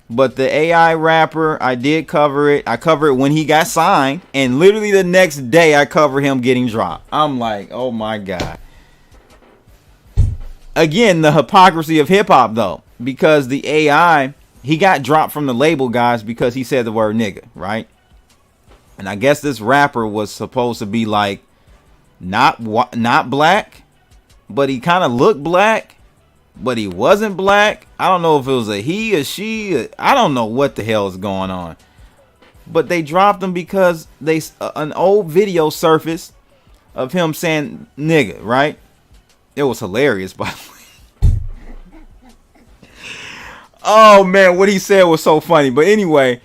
but the AI rapper, I did cover it. I covered it when he got signed, and literally the next day I covered him getting dropped. I'm like, oh my God. Again, the hypocrisy of hip hop though, because the AI, he got dropped from the label, guys, because he said the word nigga, right? And I guess this rapper was supposed to be like not black, but he kind of looked black, but he wasn't black. I don't know if it was a he or she. I don't know what the hell is going on. But they dropped him because an old video surfaced of him saying nigga, right? It was hilarious, by the way. Oh man, what he said was so funny. But anyway,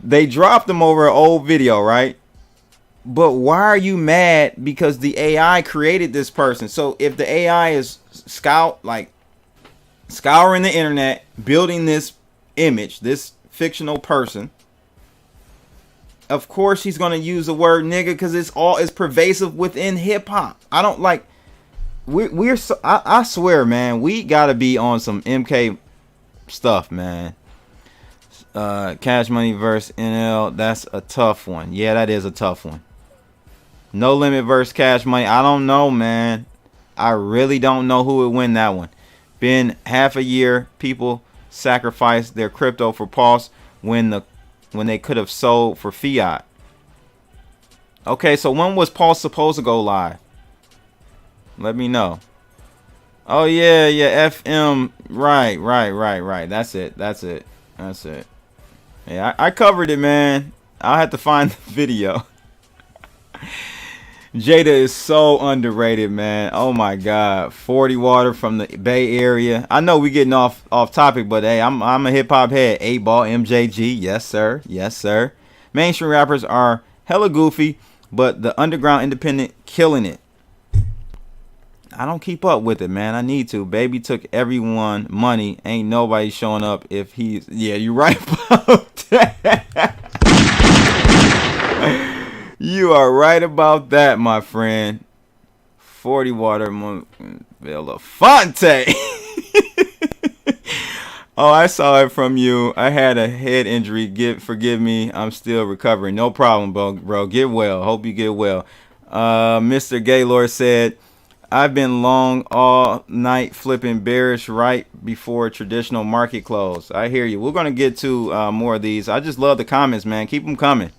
they dropped him over an old video, right? But why are you mad? Because the AI created this person. So if the AI is scouring the internet, building this image, this fictional person, of course he's gonna use the word nigga because it's pervasive within hip hop. I don't like. I swear, man, we gotta be on some MK stuff, man. Cash Money versus NL, that's a tough one. Yeah, that is a tough one. No Limit versus Cash Money, I don't know, man. I really don't know who would win that one. Been half a year, people sacrificed their crypto for Pulse when they could have sold for fiat. Okay, so when was Pulse supposed to go live? Let me know. Oh yeah, FM. Right. That's it. Yeah, I covered it, man. I'll have to find the video. Jada is so underrated, man. Oh my God. 40 Water from the Bay Area. I know we getting off topic, but hey, I'm a hip hop head. 8-Ball, MJG. Yes, sir. Mainstream rappers are hella goofy, but the underground independent killing it. I don't keep up with it, man. I need to. Baby took everyone money. Ain't nobody showing up if he's... Yeah, you right about that. You are right about that, my friend. 40 Water Belafonte. Oh, I saw it from you. I had a head injury. Forgive me. I'm still recovering. No problem, bro. Get well. Hope you get well. Mr. Gaylord said... I've been long all night flipping bearish right before traditional market close. I hear you. We're going to get to more of these. I just love the comments, man. Keep them coming.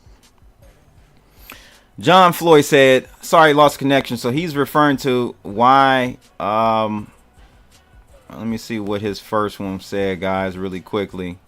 John Floyd said, sorry, lost connection. So he's referring to why. Let me see what his first one said, guys, really quickly.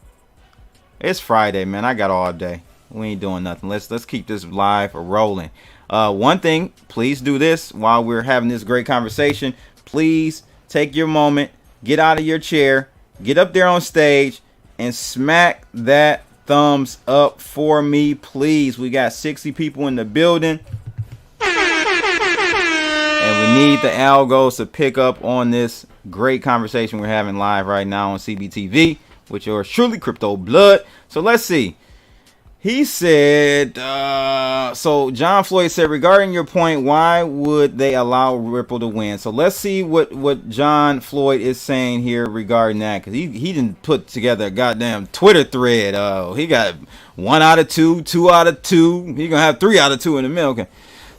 It's Friday, man. I got all day. We ain't doing nothing. Let's keep this live rolling. One thing, please do this while we're having this great conversation. Please take your moment, get out of your chair, get up there on stage, and smack that thumbs up for me, please. We got 60 people in the building, and we need the algos to pick up on this great conversation we're having live right now on CBTV with yours truly, Crypto Blood. So let's see. He said, so John Floyd said, regarding your point, why would they allow Ripple to win? So let's see what John Floyd is saying here regarding that. Because he didn't put together a goddamn Twitter thread. He got 1 out of 2, 2 out of 2. He's going to have 3 out of 2 in the middle. Okay.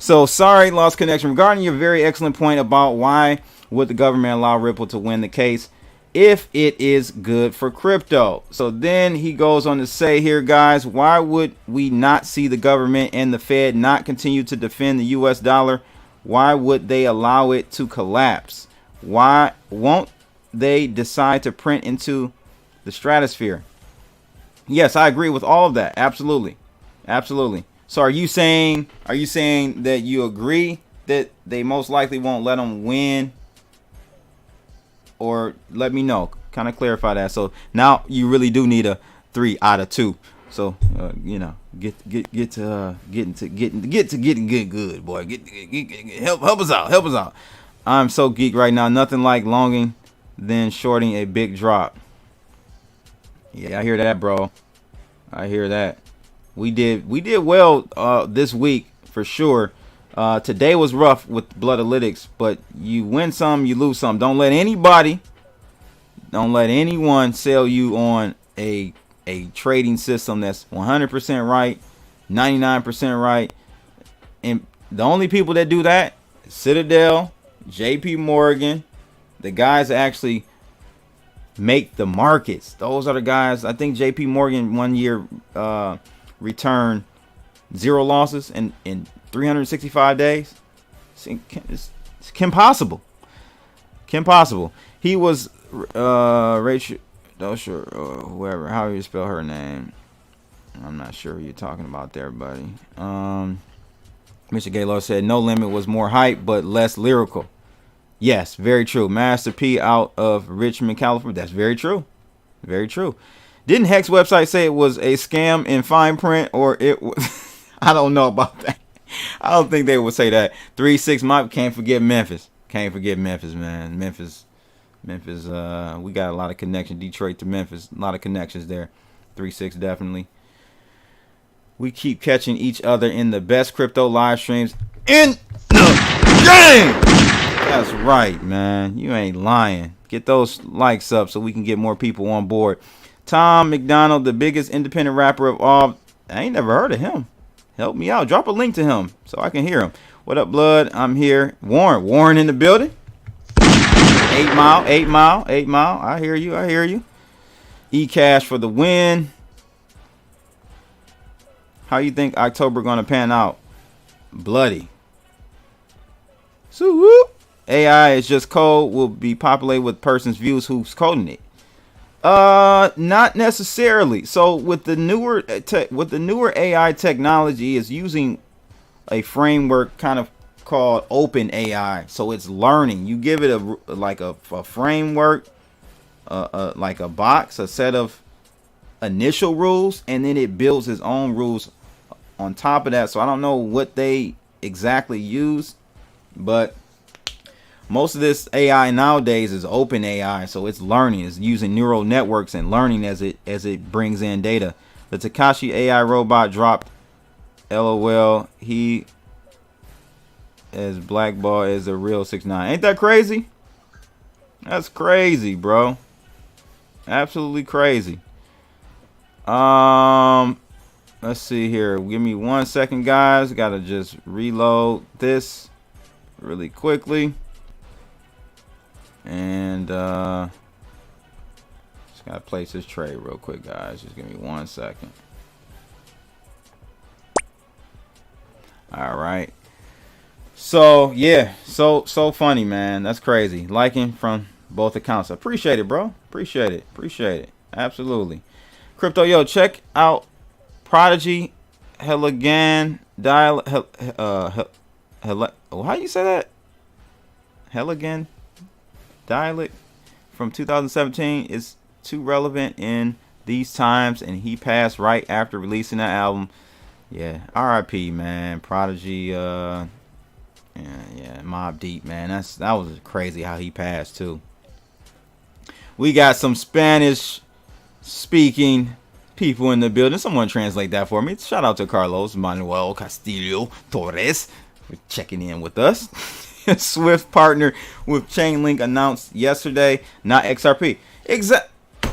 So sorry, lost connection. Regarding your very excellent point about why would the government allow Ripple to win the case if it is good for crypto. So then he goes on to say here, guys, why would we not see the government and the Fed not continue to defend the US dollar? Why would they allow it to collapse? Why won't they decide to print into the stratosphere? Yes, I agree with all of that. Absolutely. So are you saying that you agree that they most likely won't let them win? Or let me know, kind of clarify that. So now you really do need a 3 out of 2. So you know, get to getting good, boy. Help us out. I'm so geek right now. Nothing like longing than shorting a big drop. Yeah, I hear that, bro. I hear that. We did well this week for sure. Today was rough with Bloodalytics, but you win some, you lose some. Don't let anyone sell you on a trading system that's 100% right, 99% right. And the only people that do that, Citadel, JP Morgan, the guys that actually make the markets. Those are the guys. I think JP Morgan 1 year returned 0 losses in 365 days. It's Kim Possible. He was Rachel Dosher or whoever, how you spell her name. I'm not sure who you're talking about there, buddy. Mr. Gaylord said No Limit was more hype but less lyrical. Yes, very true. Master P out of Richmond, California. That's very true. Very true. Didn't Hex website say it was a scam in fine print, or it was? I don't know about that. I don't think they would say that. 3-6 Mike. Can't forget Memphis. Can't forget Memphis, man. Memphis. We got a lot of connection. Detroit to Memphis. A lot of connections there. 3-6 definitely. We keep catching each other in the best crypto live streams in the game. That's right, man. You ain't lying. Get those likes up so we can get more people on board. Tom McDonald, the biggest independent rapper of all. I ain't never heard of him. Help me out. Drop a link to him so I can hear him. What up, Blood? I'm here. Warren in the building. 8 Mile. I hear you. E-Cash for the win. How you think October gonna pan out? Bloody. So whoop. AI is just code, will be populated with person's views who's coding it. Not necessarily. So with the newer AI technology, is using a framework kind of called Open AI. So it's learning. You give it a framework, like a box, a set of initial rules, and then it builds its own rules on top of that. So I don't know what they exactly use, but most of this AI nowadays is open AI, so it's learning. It's using neural networks and learning as it brings in data. The Takashi AI robot dropped. LOL. He as blackball as a real 6ix9ine. Ain't that crazy? That's crazy, bro. Absolutely crazy. Let's see here. Give me 1 second, guys. Gotta just reload this really quickly. And just gotta place this trade real quick, guys. Just give me 1 second. All right. So yeah, so funny, man. That's crazy. Liking from both accounts. Appreciate it, bro. Appreciate it. Absolutely. Crypto, yo, check out Prodigy Heligan how you say that? Heligan dialect from 2017 is too relevant in these times, and he passed right after releasing that album. Yeah, RIP, man. Prodigy, yeah, Mob Deep, man. That was crazy how he passed too. We got some Spanish speaking people in the building. Someone translate that for me. Shout out to Carlos Manuel Castillo Torres for checking in with us. Swift partner with Chainlink announced yesterday, not XRP.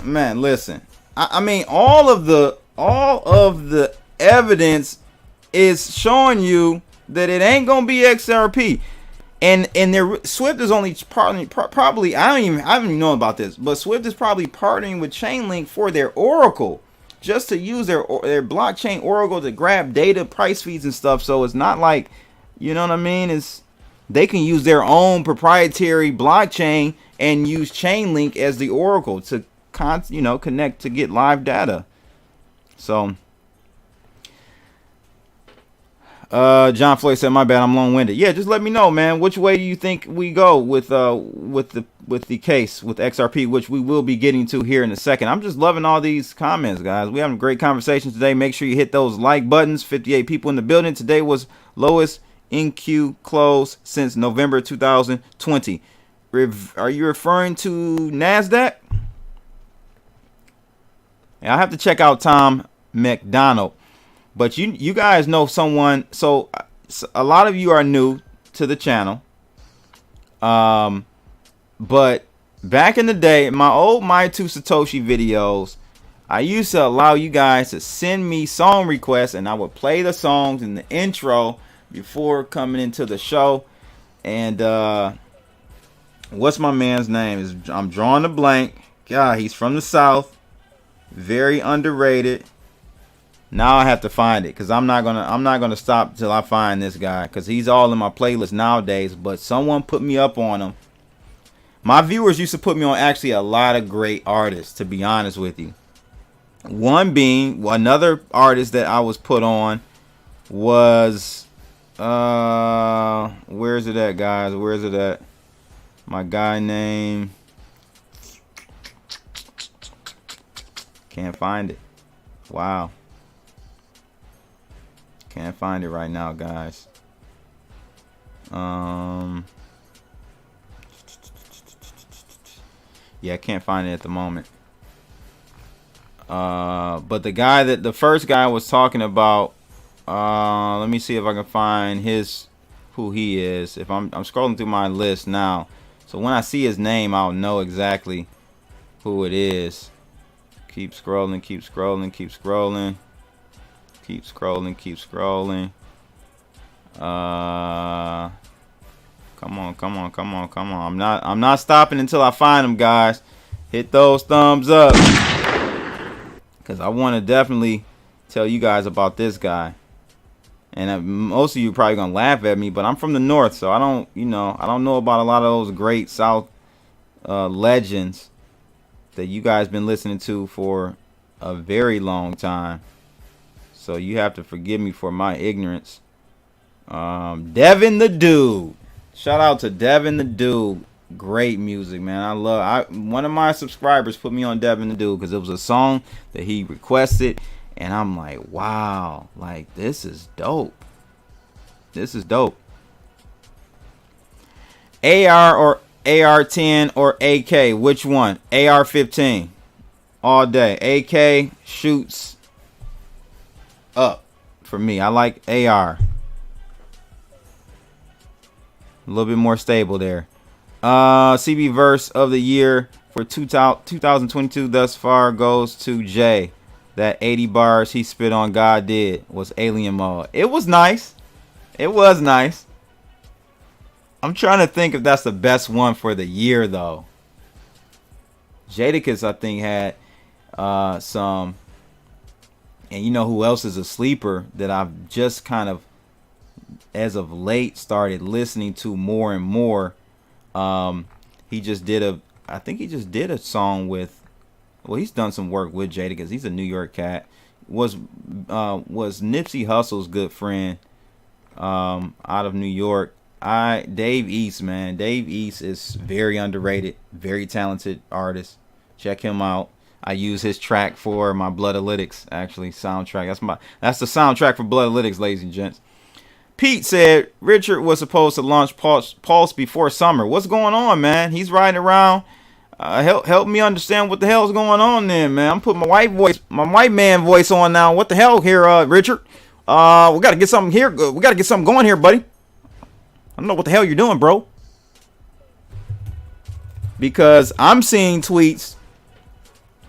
Man, listen. I mean, all of the evidence is showing you that it ain't gonna be XRP, and their Swift is only probably I don't even know about this, but Swift is probably partnering with Chainlink for their Oracle, just to use their blockchain Oracle to grab data, price feeds and stuff. So it's not like, you know what I mean? They can use their own proprietary blockchain and use Chainlink as the Oracle to connect to get live data. So John Floyd said, "My bad, I'm long-winded." Yeah, just let me know, man. Which way do you think we go with the case with XRP, which we will be getting to here in a second. I'm just loving all these comments, guys. We having great conversations today. Make sure you hit those like buttons. 58 people in the building. Today was lowest NQ close since November 2020. Are you referring to NASDAQ? I have to check out Tom McDonald. But you guys know someone, so a lot of you are new to the channel. But back in the day, my old My 2 Satoshi videos, I used to allow you guys to send me song requests, and I would play the songs in the intro before coming into the show. And what's my man's name? I'm drawing a blank. God, he's from the South. Very underrated. Now I have to find it, because I'm not gonna stop till I find this guy, because he's all in my playlist nowadays. But someone put me up on him. My viewers used to put me on actually a lot of great artists, to be honest with you. One being, another artist that I was put on was where's it at, guys? Where's it at? My guy name, can't find it. Wow. Can't find it right now, guys. Yeah, I can't find it at the moment. But the first guy I was talking about, let me see if I can find who he is. If I'm scrolling through my list now, so when I see his name, I'll know exactly who it is. Keep scrolling, keep scrolling, keep scrolling. Keep scrolling, keep scrolling. Come on, come on, come on, come on. I'm not stopping until I find him, guys. Hit those thumbs up, because I want to definitely tell you guys about this guy. And most of you are probably gonna laugh at me, but I'm from the North, so I don't know about a lot of those great South legends that you guys been listening to for a very long time. So you have to forgive me for my ignorance. Devin the Dude. Shout out to Devin the Dude. Great music, man. One of my subscribers put me on Devin the Dude because it was a song that he requested. And I'm like, wow. Like, this is dope. This is dope. AR or AR-10 or AK? Which one? AR-15. All day. AK shoots up for me. I like AR. A little bit more stable there. CB verse of the year for 2022 thus far goes to Jay. That 80 bars he spit on God did was Alien Mode. It was nice. It was nice. I'm trying to think if that's the best one for the year, though. Jadakiss, I think, had some. And you know who else is a sleeper that I've just kind of, as of late, started listening to more and more. He just did I think he just did a song with, well, he's done some work with Jadakiss. He's a New York cat. Was Nipsey Hussle's good friend out of New York. Dave East, man. Dave East is very underrated, very talented artist. Check him out. I use his track for my Bloodalytics, actually, soundtrack. That's the soundtrack for Bloodalytics, ladies and gents. Pete said Richard was supposed to launch Pulse before summer. What's going on, man? He's riding around. Help me understand what the hell's going on then, man. I'm putting my white man voice on now. What the hell here, Richard? We gotta get something here. We gotta get something going here, buddy. I don't know what the hell you're doing, bro. Because I'm seeing tweets.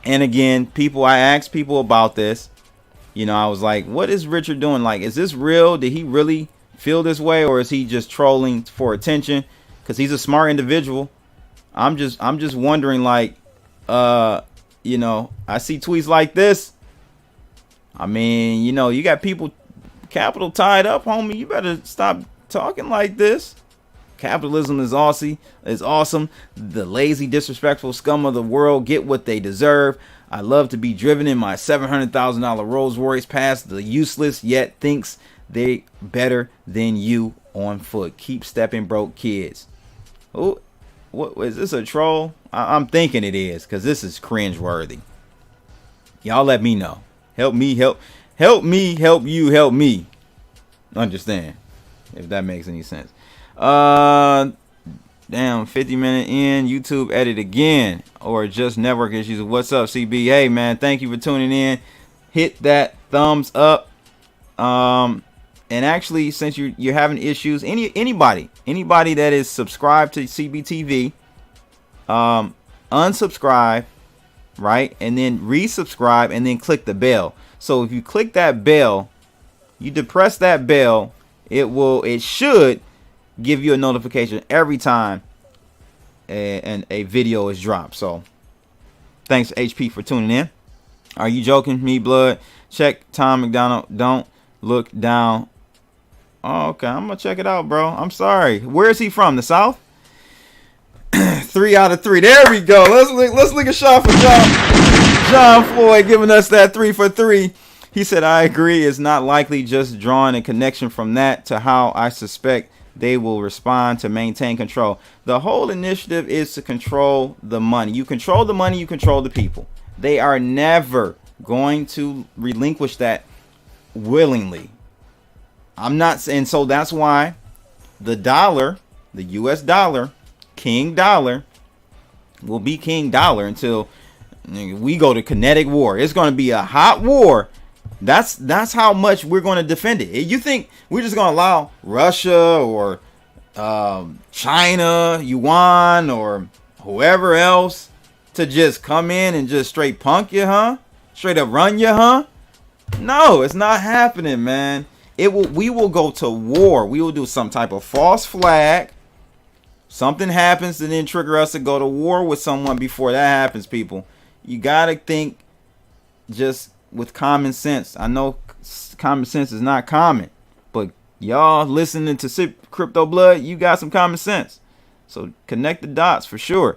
And again, I asked people about this. You know, I was like, what is Richard doing? Like, is this real? Did he really feel this way? Or is he just trolling for attention? Because he's a smart individual. I'm just wondering, like, you know, I see tweets like this. I mean, you know, you got people, capital tied up, homie. You better stop talking like this. Capitalism is awesome. The lazy, disrespectful scum of the world get what they deserve. I love to be driven in my $700,000 Rolls Royce past the useless yet thinks They better than you on foot. Keep stepping, broke kids. Oh, what is this, a troll? I'm thinking it is, because this is cringeworthy. Y'all let me know. Help me, help me, help you, help me understand, if that makes any sense. Damn, 50-minute in, YouTube edit again, or just network issues. What's up, CB? Hey man, thank you for tuning in. Hit that thumbs up. And actually, since you're having issues, anybody that is subscribed to CBTV, unsubscribe, right, and then resubscribe, and then click the bell. So if you click that bell, you depress that bell, it should give you a notification every time a video is dropped. So thanks HP for tuning in. Are you joking me, blood? Check Tom McDonald. Don't look down. Oh, okay, I'm gonna check it out, bro. I'm sorry. Where is he from? The South? 3 out of 3. There we go. Let's look a shot for John Floyd giving us that 3 for 3. He said, I agree. It's not likely, just drawing a connection from that to how I suspect they will respond to maintain control. The whole initiative is to control the money. You control the money, you control the people. They are never going to relinquish that willingly. I'm not saying, so that's why the dollar, the US dollar, King Dollar, will be King Dollar until we go to kinetic war. It's going to be a hot war. That's how much we're going to defend it. You think we're just going to allow Russia or China, Yuan, or whoever else to just come in and just straight punk you, huh? Straight up run you, huh? No, it's not happening, man. We will go to war. We will do some type of false flag. Something happens to then trigger us to go to war with someone before that happens, people. You got to think just with common sense. I know common sense is not common, but y'all listening to Crypto Blood, you got some common sense. So connect the dots for sure.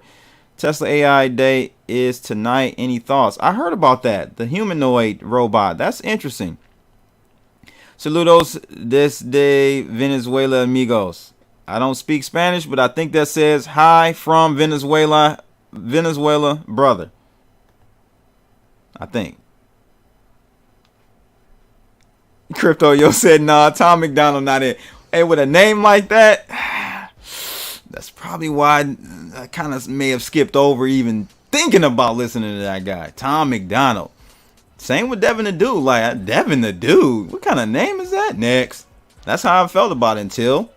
Tesla AI Day is tonight. Any thoughts? I heard about that. The humanoid robot. That's interesting. Saludos desde Venezuela, amigos. I don't speak Spanish, but I think that says hi from Venezuela, brother. I think. Crypto Yo said, nah, Tom McDonald not in. Hey, with a name like that, that's probably why I kind of may have skipped over even thinking about listening to that guy, Tom McDonald. Same with Devin the Dude. Like, Devin the Dude, what kind of name is that? Next. That's how I felt about it until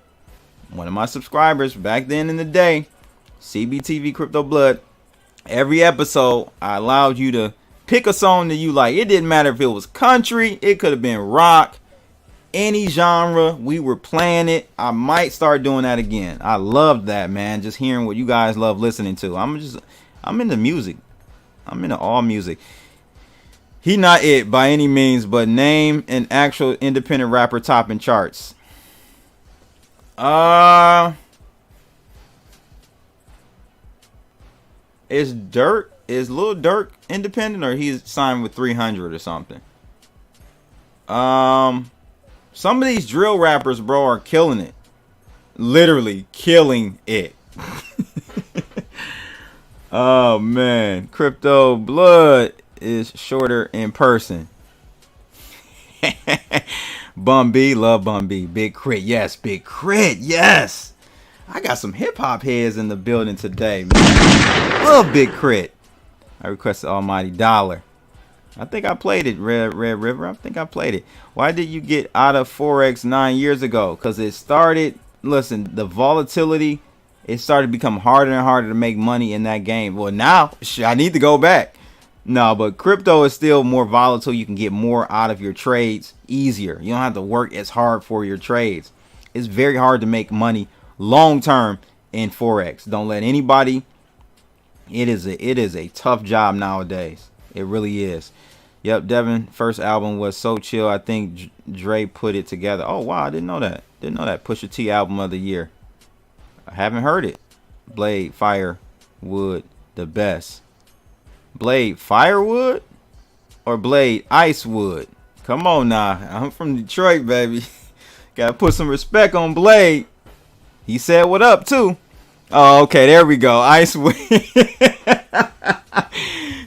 one of my subscribers back then in the day, CBTV Crypto Blood, every episode I allowed you to pick a song that you like. It didn't matter if it was country, it could have been rock, any genre. We were playing it. I might start doing that again. I loved that, man. Just hearing what you guys love listening to. I'm into music. I'm into all music. He not it by any means, but name an actual independent rapper topping charts. Is Lil Durk independent, or he's signed with 300 or something? Some of these drill rappers, bro, are killing it. Literally killing it. Oh man, Crypto Blood is shorter in person. Bun B, love Bun B. Big Crit, yes. Big Crit, yes. I got some hip hop heads in the building today, man. Love Big Crit. I requested Almighty Dollar. I think I played it, Red River. I think I played it. Why did you get out of Forex 9 years ago? Because it started, listen, the volatility, it started to become harder and harder to make money in that game. Well, now, I need to go back. No, but crypto is still more volatile. You can get more out of your trades easier. You don't have to work as hard for your trades. It's very hard to make money long term in Forex. Don't let anybody. It is a tough job nowadays. It really is. Yep, Devin first album was so chill. I think Dre put it together. Oh wow, I didn't know that. Pusha T album of the year. I haven't heard it. Blade Firewood, the best. Blade Firewood or Blade Icewood? Come on now. I'm from Detroit, baby. Gotta put some respect on Blade. He said what up too. Oh, okay, there we go. Ice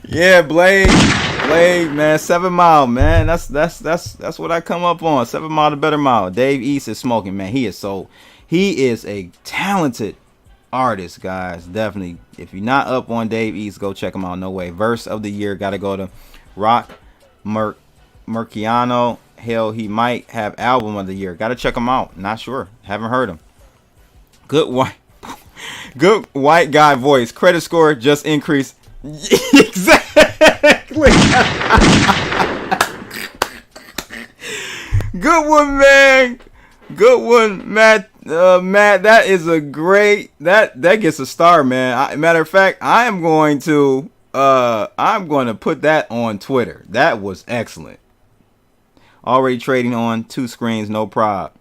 Yeah, Blade, man, 7 Mile, man. That's what I come up on. 7 Mile to Better Mile. Dave East is smoking, man. He is a talented artist, guys. Definitely. If you're not up on Dave East, go check him out. No way. Verse of the year, gotta go to Rock Merciano. Hell, he might have album of the year. Gotta check him out. Not sure. Haven't heard him. Good white guy voice. Credit score just increased. Exactly. Good one, man. Good one, Matt. Matt, that is a great. That gets a star, man. Matter of fact, I'm going to put that on Twitter. That was excellent. Already trading on 2 screens, no prob.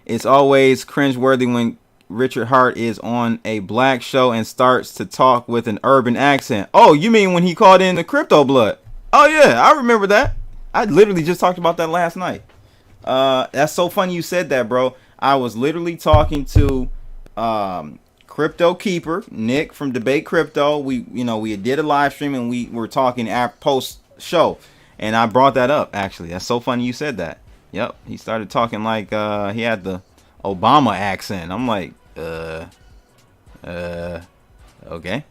It's always cringeworthy when Richard Hart is on a black show and starts to talk with an urban accent. Oh, you mean when he called in the Crypto Blood? Oh yeah, I remember that. I literally just talked about that last night. That's so funny you said that, bro. I was literally talking to Crypto Keeper Nick from Debate Crypto. We did a live stream and we were talking at post show, and I brought that up. Actually, that's so funny you said that. Yep, he started talking like he had the Obama accent. I'm like, okay.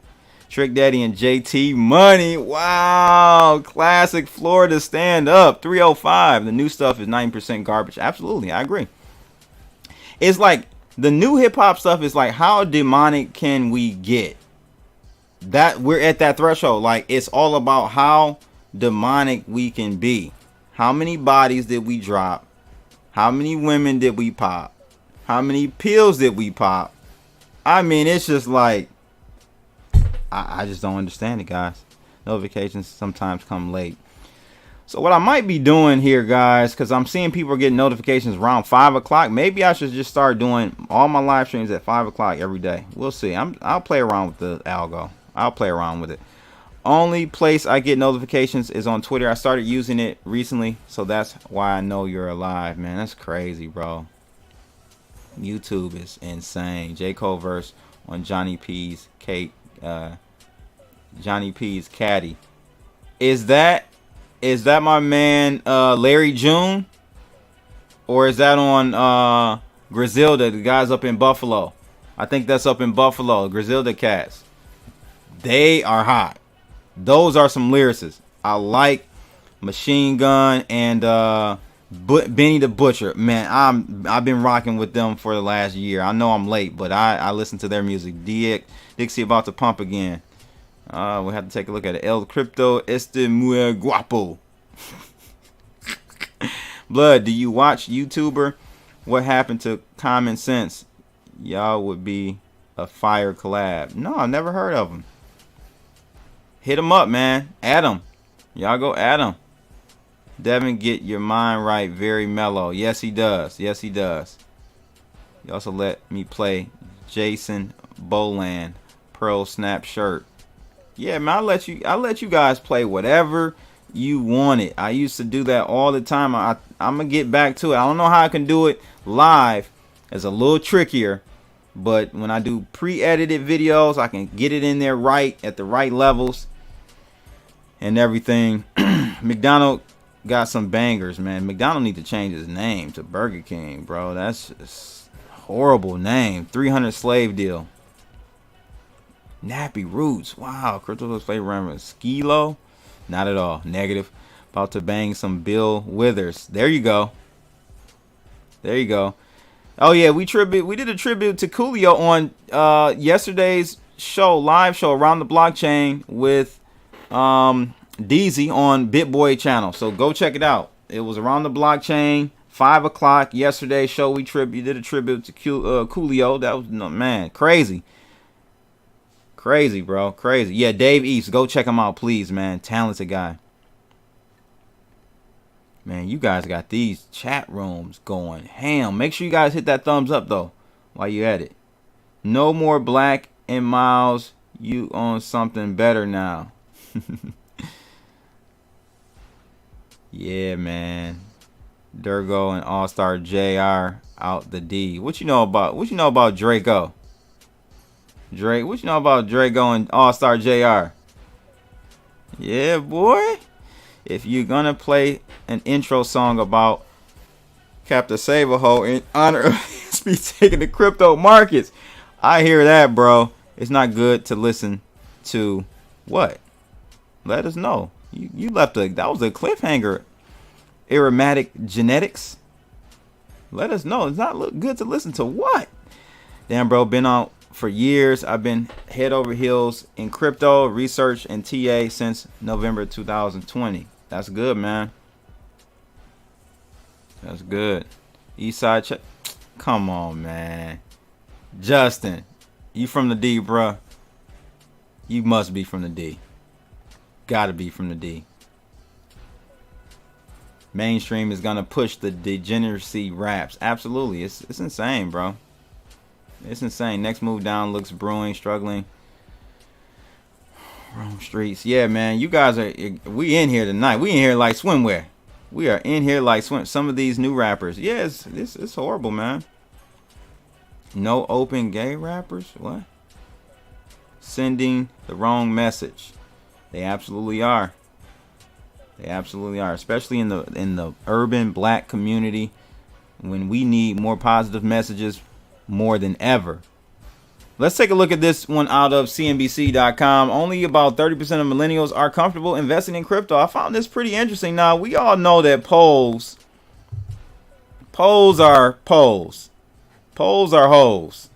Trick Daddy and JT Money. Wow, classic Florida stand up. 305. The new stuff is 90% garbage. Absolutely, I agree. It's like the new hip hop stuff is like, how demonic can we get? That we're at that threshold. Like, it's all about how demonic we can be. How many bodies did we drop? How many women did we pop? How many pills did we pop? I mean, it's just like, I just don't understand it, guys. Notifications sometimes come late. So what I might be doing here, guys, because I'm seeing people getting notifications around 5 o'clock. Maybe I should just start doing all my live streams at 5 o'clock every day. We'll see. I'll play around with the algo. I'll play around with it. Only place I get notifications is on Twitter. I started using it recently, so that's why I know you're alive, man. That's crazy, bro. YouTube is insane. J. Cole verse on Johnny P's caddy. Is that my man Larry June? Or is that on Griselda, the guys up in Buffalo? I think that's up in Buffalo, Griselda cats. They are hot. Those are some lyricists. I like Machine Gun and Benny the Butcher. Man, I've been rocking with them for the last year. I know I'm late, but I listen to their music. Dixie about to pump again. We'll have to take a look at it. El Crypto este muy guapo. Blood, do you watch YouTuber? What happened to Common Sense? Y'all would be a fire collab. No, I've never heard of them. Hit him up, man. Add him. Y'all go add him. Devin, get your mind right. Very mellow. Yes, he does. Yes, he does. He also let me play Jason Boland Pearl Snap shirt. Yeah, man, I let you guys play whatever you wanted. I used to do that all the time. I'm gonna get back to it. I don't know how I can do it live. It's a little trickier. But when I do pre-edited videos, I can get it in there right at the right levels and everything. McDonald got some bangers, man. McDonald need to change his name to Burger King, bro. That's just horrible name. 300 slave deal. Nappy Roots. Wow. Crypto flavor rammer. Skilo. Not at all. Negative. About to bang some Bill Withers. There you go. There you go. Oh yeah, we did a tribute to Coolio on yesterday's show, live show around the blockchain with DZ on BitBoy channel. So go check it out. It was around the blockchain, 5 o'clock yesterday's show. We did a tribute to Coolio. That was, man, crazy. Crazy, bro. Crazy. Yeah, Dave East. Go check him out, please, man. Talented guy. Man, you guys got these chat rooms going ham. Make sure you guys hit that thumbs up, though, while you at it. No more Black and Miles. You on something better now. Yeah, man. Durgo and All Star JR out the D. What you know about Draco? Drake, what you know about Draco and All Star JR? Yeah, boy. If you're gonna play an intro song about Captain Save-A-Ho in honor of his taking the crypto markets, I hear that, bro. It's not good to listen to what? Let us know. You left that was a cliffhanger. Aromatic genetics. Let us know. It's not good to listen to what? Damn, bro. Been on for years. I've been head over heels in crypto research and TA since November 2020. That's good, man. That's good. Eastside check. Come on, man. Justin, you from the D, bro? You must be from the D. Gotta be from the D. Mainstream is gonna push the degeneracy raps. Absolutely. It's insane, bro. It's insane. Next move down looks brewing, struggling. Rome streets. Yeah, man. You guys are. We in here tonight. We in here like swimwear. We are in here like swim. Some of these new rappers. Yeah, it's horrible, man. No open gay rappers. What? Sending the wrong message. They absolutely are. They absolutely are, especially in the urban black community, when we need more positive messages more than ever. Let's take a look at this one out of CNBC.com. Only about 30% of millennials are comfortable investing in crypto. I found this pretty interesting. Now, we all know that polls are polls. Polls are hoes.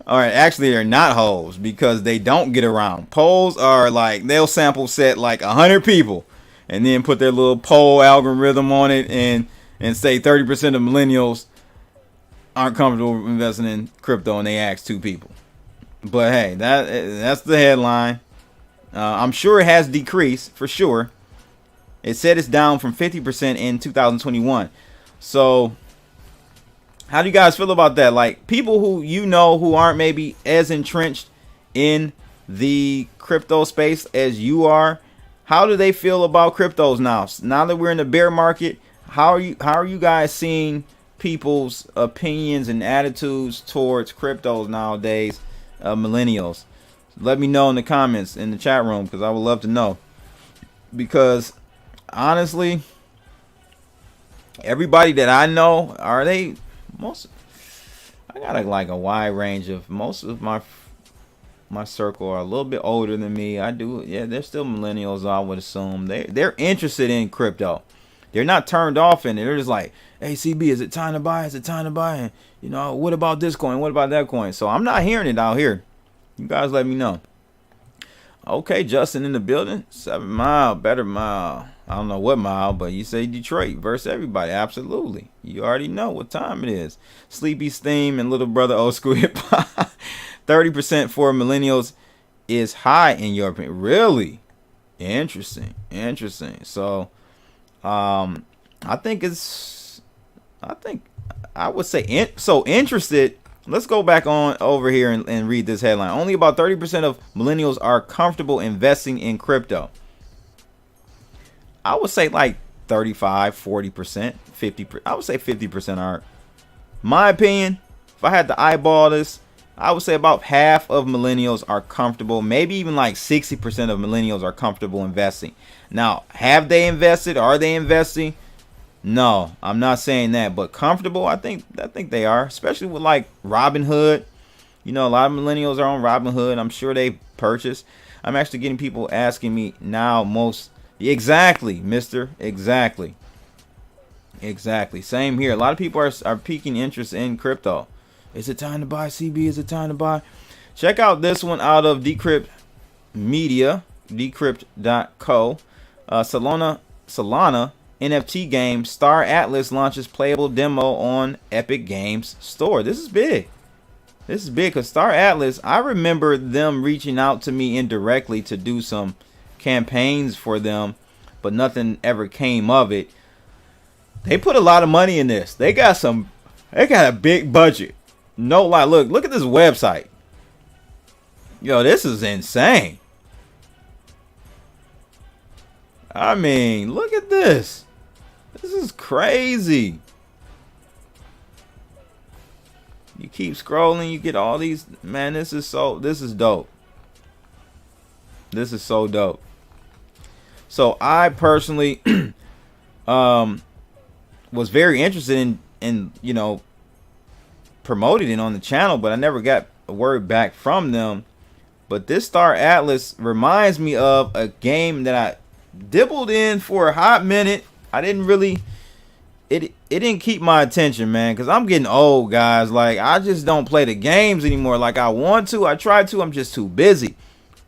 All right, actually, they're not hoes because they don't get around. Polls are like, they'll sample set like 100 people and then put their little poll algorithm on it and say 30% of millennials aren't comfortable investing in crypto, and they ask 2 people. But hey, that's the headline. I'm sure it has decreased for sure. It said it's down from 50% in 2021. So how do you guys feel about that? Like, people who who aren't maybe as entrenched in the crypto space as you are, how do they feel about cryptos now? Now that we're in the bear market, how are you guys seeing people's opinions and attitudes towards cryptos nowadays, millennials? Let me know in the comments in the chat room, because I would love to know. Because honestly, everybody that I know, I got like a wide range of, most of my circle are a little bit older than me. They're still millennials, I would assume. They're interested in crypto. They're not turned off in it. They're just like, hey, CB, is it time to buy? Is it time to buy? And what about this coin? What about that coin? So I'm not hearing it out here. You guys let me know. Okay, Justin in the building. 7 Mile, better mile. I don't know what mile, but you say Detroit versus everybody. Absolutely. You already know what time it is. Sleepy Steam and Little Brother Old School Hip Hop. 30% for millennials is high in your opinion. Really? Interesting. So, I would say so interested. Let's go back on over here and read this headline. Only about 30% of millennials are comfortable investing in crypto. I would say like 35, 40%, 50%. I would say 50% aren't. My opinion, if I had to eyeball this, I would say about half of millennials are comfortable. Maybe even like 60% of millennials are comfortable investing. Now, have they invested? Are they investing? No, I'm not saying that, but comfortable, I think they are, especially with like Robinhood. A lot of millennials are on Robinhood. I'm sure they purchased. I'm actually getting people asking me now exactly, mister, exactly. Same here. A lot of people are piquing interest in crypto. Is it time to buy, CB? Is it time to buy? Check out this one out of Decrypt Media, decrypt.co. Solana NFT game Star Atlas launches playable demo on Epic Games Store. This is big. Because Star Atlas, I remember them reaching out to me indirectly to do some campaigns for them, but nothing ever came of it. They put a lot of money in this. They got a big budget. No lie. Look at this website. Yo, this is insane. I mean, look at this. This is crazy. You keep scrolling, you get all these. Man, this is dope. This is so dope. So I personally was very interested in you know, promoting it on the channel, but I never got a word back from them. But this Star Atlas reminds me of a game that I dibbled in for a hot minute. I didn't really, it didn't keep my attention, man, because I'm getting old, guys. Like, I just don't play the games anymore like I want to. I tried to, I'm just too busy.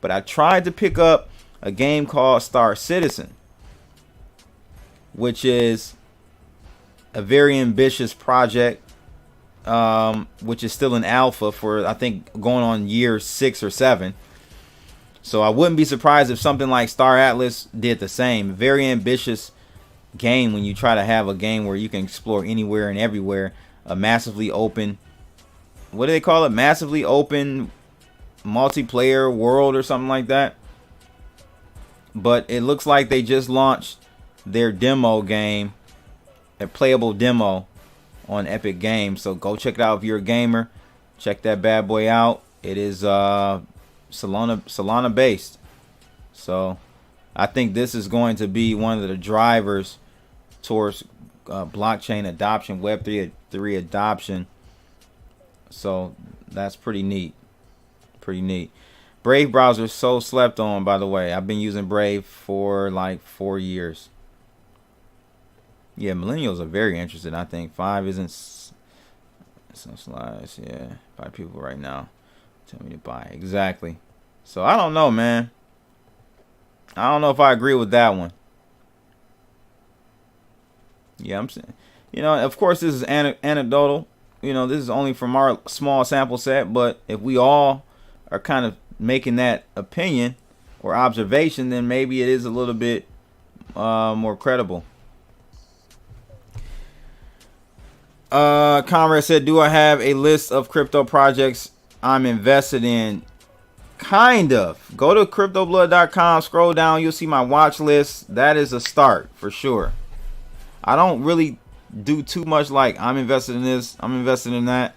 But I tried to pick up a game called Star Citizen, which is a very ambitious project, which is still in alpha for, I think, going on year 6 or 7. So I wouldn't be surprised if something like Star Atlas did the same. Very ambitious game when you try to have a game where you can explore anywhere and everywhere. A massively open, what do they call it? Massively open multiplayer world or something like that. But it looks like they just launched their demo game, a playable demo on Epic Games. So go check it out if you're a gamer. Check that bad boy out. It is Solana based. So I think this is going to be one of the drivers towards blockchain adoption, Web3 adoption. So that's pretty neat. Pretty neat. Brave browser is so slept on, by the way. I've been using Brave for like 4 years. Yeah, millennials are very interested. I think 5 isn't some slides. Yeah, 5 people right now tell me to buy. Exactly. So I don't know, man. I don't know if I agree with that one. Yeah, I'm saying, you know, of course this is anecdotal. You know, this is only from our small sample set, but if we all are kind of making that opinion or observation, then maybe it is a little bit more credible. Comrade said, do I have a list of crypto projects I'm invested in? Kind of. Go to cryptoblood.com, scroll down, you'll see my watch list. That is a start for sure. I don't really do too much like I'm invested in this, I'm invested in that.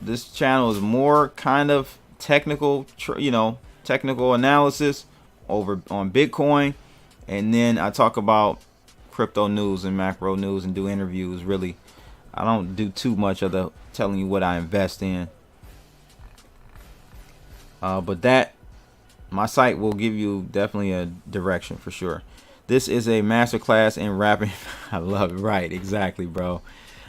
This channel is more kind of technical, you know, technical analysis over on Bitcoin, and then I talk about crypto news and macro news and do interviews. Really, I don't do too much of the telling you what I invest in. But that, my site will give you definitely a direction for sure. This is a masterclass in rapping. I love it. Right, exactly, bro.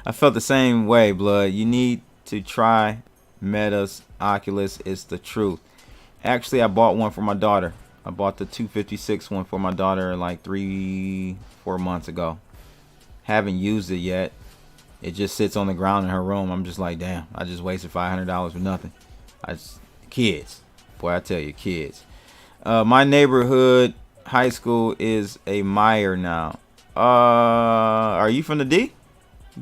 I felt the same way, blood. You need to try Meta's Oculus. It's the truth. Actually, I bought one for my daughter. I bought the 256 one for my daughter like 3-4 months ago. Haven't used it yet. It just sits on the ground in her room. I'm just like, damn, I just wasted $500 for nothing. Kids. Boy, I tell you, kids. My neighborhood high school is a Meyer now. Are you from the D?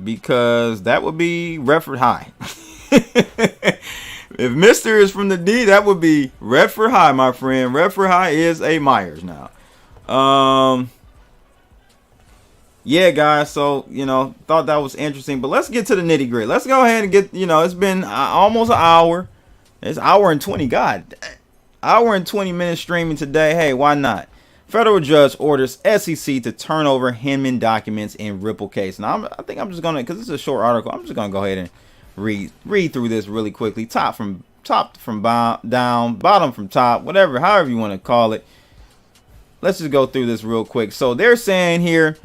Because that would be Redford High. If Mr. is from the D, that would be Redford High, my friend. Redford High is a Myers now. Yeah, guys. So, you know, thought that was interesting. But let's get to the nitty gritty. Let's go ahead and get, you know, it's been almost an hour. It's hour and 20. God, hour and 20 minutes streaming today. Hey, why not? Federal judge orders SEC to turn over Hinman documents in Ripple case. Now, I think I'm just going to, because this is a short article, I'm just going to go ahead and read through this really quickly. Top from down, bottom from top, whatever, however you want to call it. Let's just go through this real quick. So they're saying here,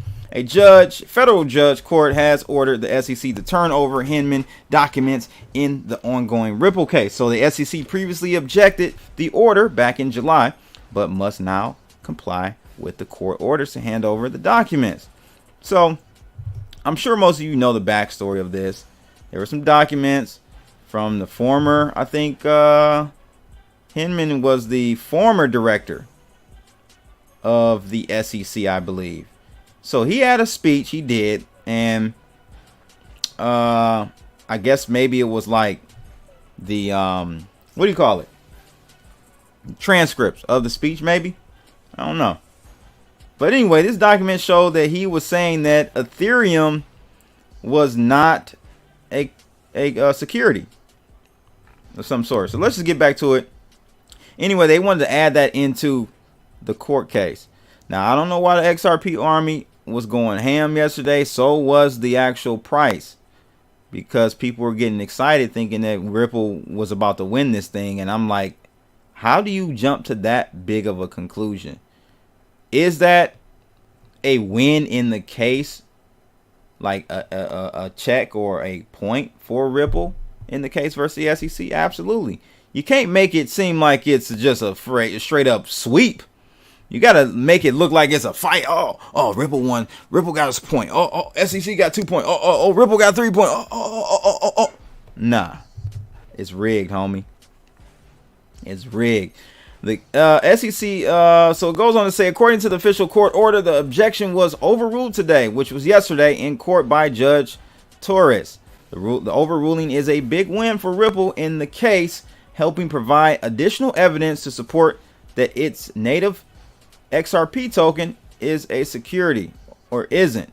federal judge court has ordered the SEC to turn over Hinman documents in the ongoing Ripple case. So the SEC previously objected the order back in July, but must now comply with the court orders to hand over the documents. So I'm sure most of you know the backstory of this. There were some documents from the former, I think Hinman was the former director of the SEC, I believe. So he had a speech, he did, and I guess maybe it was like the what do you call it? Transcripts of the speech, maybe. I don't know. But anyway, this document showed that he was saying that Ethereum was not a security of some sort. So let's just get back to it. Anyway, they wanted to add that into the court case. Now, I don't know why the XRP army was going ham yesterday. So was the actual price, because people were getting excited thinking that Ripple was about to win this thing. And I'm like, how do you jump to that big of a conclusion? Is that a win in the case, like a check or a point for Ripple in the case versus the SEC? Absolutely. You can't make it seem like it's just a straight up sweep. You got to make it look like it's a fight. Oh, Ripple won. Ripple got us a point. Oh, SEC got 2 points. Oh, Ripple got 3 points. Oh. Nah, it's rigged, homie. It's rigged. The SEC, so it goes on to say, according to the official court order, the objection was overruled today, which was yesterday, in court by Judge Torres. The overruling is a big win for Ripple in the case, helping provide additional evidence to support that its native XRP token is a security, or isn't.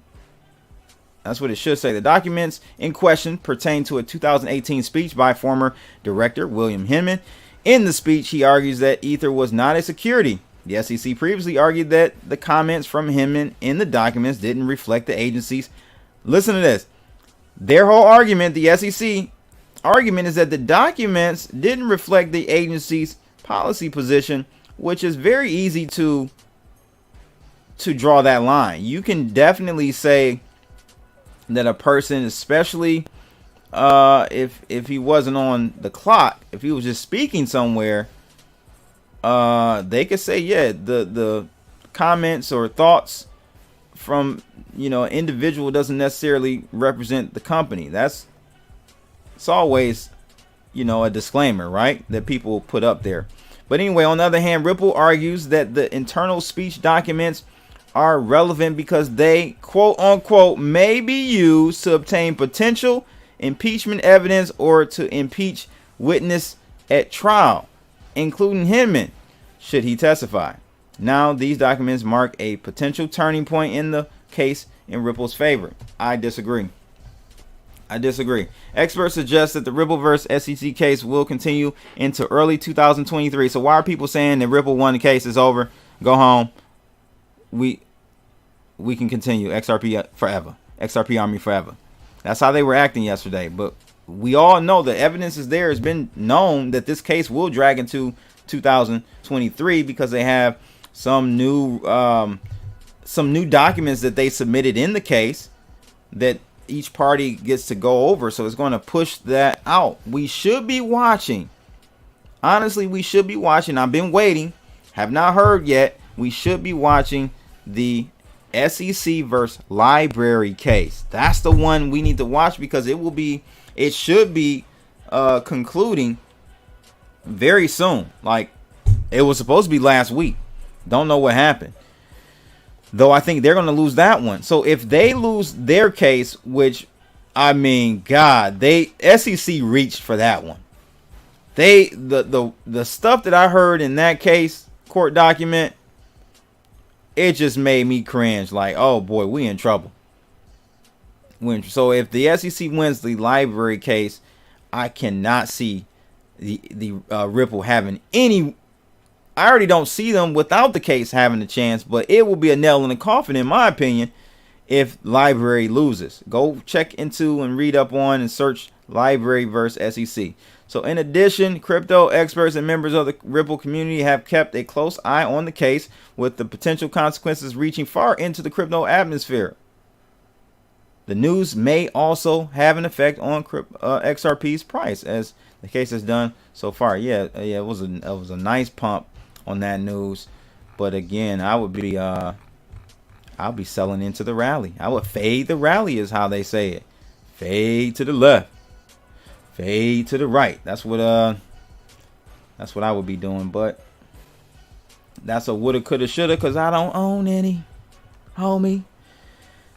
That's what it should say. The documents in question pertain to a 2018 speech by former director William Hinman. In the speech, he argues that Ether was not a security. The SEC previously argued that the comments from Hinman in the documents didn't reflect the agency's. Listen to this. Their whole argument, the SEC argument, is that the documents didn't reflect the agency's policy position, which is very easy to draw that line. You can definitely say that a person, especially if he wasn't on the clock, if he was just speaking somewhere, they could say, yeah, the comments or thoughts from an individual doesn't necessarily represent the company. It's always a disclaimer, right, that people put up there. But anyway, on the other hand, Ripple argues that the internal speech documents are relevant because they, quote unquote, may be used to obtain potential impeachment evidence or to impeach witness at trial, including Hinman, should he testify. Now, these documents mark a potential turning point in the case in Ripple's favor. I disagree. Experts suggest that the Rippleverse SEC case will continue into early 2023. So why are people saying that Ripple won the case, is over, go home? We can continue XRP forever. XRP army forever. That's how they were acting yesterday. But we all know the evidence is there. It's been known that this case will drag into 2023 because they have some new documents that they submitted in the case that each party gets to go over. So it's going to push that out. We should be watching. Honestly, we should be watching. I've been waiting. Have not heard yet. We should be watching the SEC versus library case. That's the one we need to watch because it should be concluding very soon. Like, it was supposed to be last week. Don't know what happened. Though I think they're going to lose that one. So if they lose their case, which, I mean, God, SEC reached for that one. The stuff that I heard in that case, court document, it just made me cringe. Like, oh boy, we in trouble. So if the SEC wins the library case, I cannot see the Ripple having any. I already don't see them without the case having a chance, but it will be a nail in the coffin, in my opinion, if library loses. Go check into and read up on and search library versus SEC. So in addition, crypto experts and members of the Ripple community have kept a close eye on the case, with the potential consequences reaching far into the crypto atmosphere. The news may also have an effect on XRP's price, as the case has done so far. Yeah, it was a nice pump on that news, but again, I'll be selling into the rally. I would fade the rally, is how they say it. Fade to the left, fade to the right. That's what I would be doing. But that's a woulda, coulda, shoulda, because I don't own any, homie.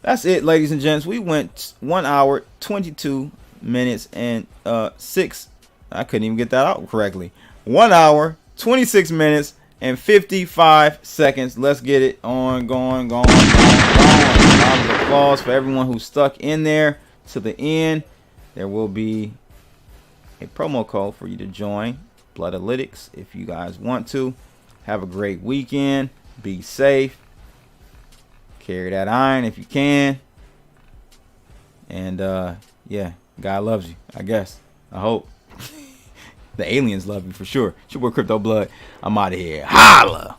That's it, ladies and gents. We went 1 hour 22 minutes and 6. I couldn't even get that out correctly. 1 hour 26 minutes and 55 seconds. Let's get it on, going. Round of applause for everyone who stuck in there to the end. There will be a promo code for you to join Bloodalytics if you guys want to. Have a great weekend. Be safe. Carry that iron if you can. And yeah, God loves you, I guess. I hope. The aliens love you for sure. It's your boy Crypto Blood. I'm out of here. Holla!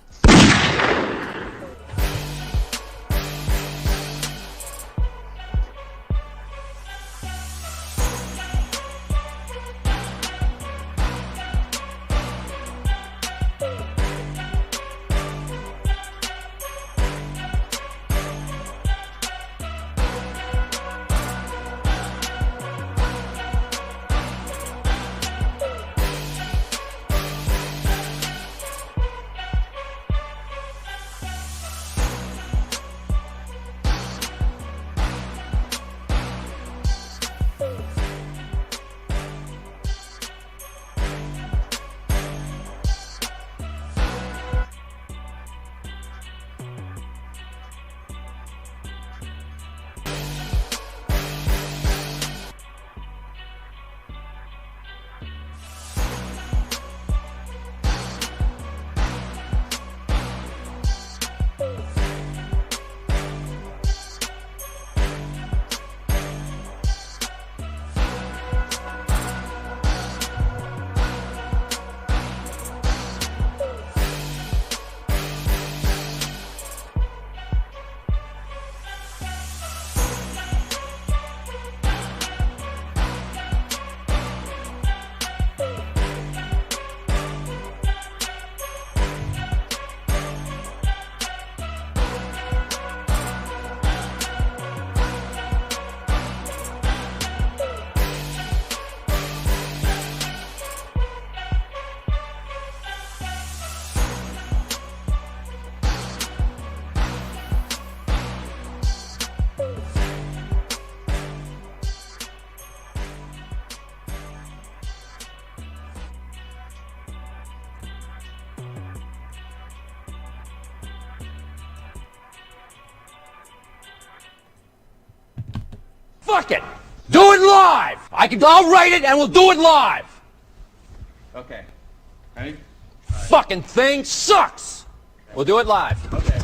Fuck it! Do it live! I'll write it and we'll do it live! Okay. Ready? Fucking thing sucks! We'll do it live. Okay.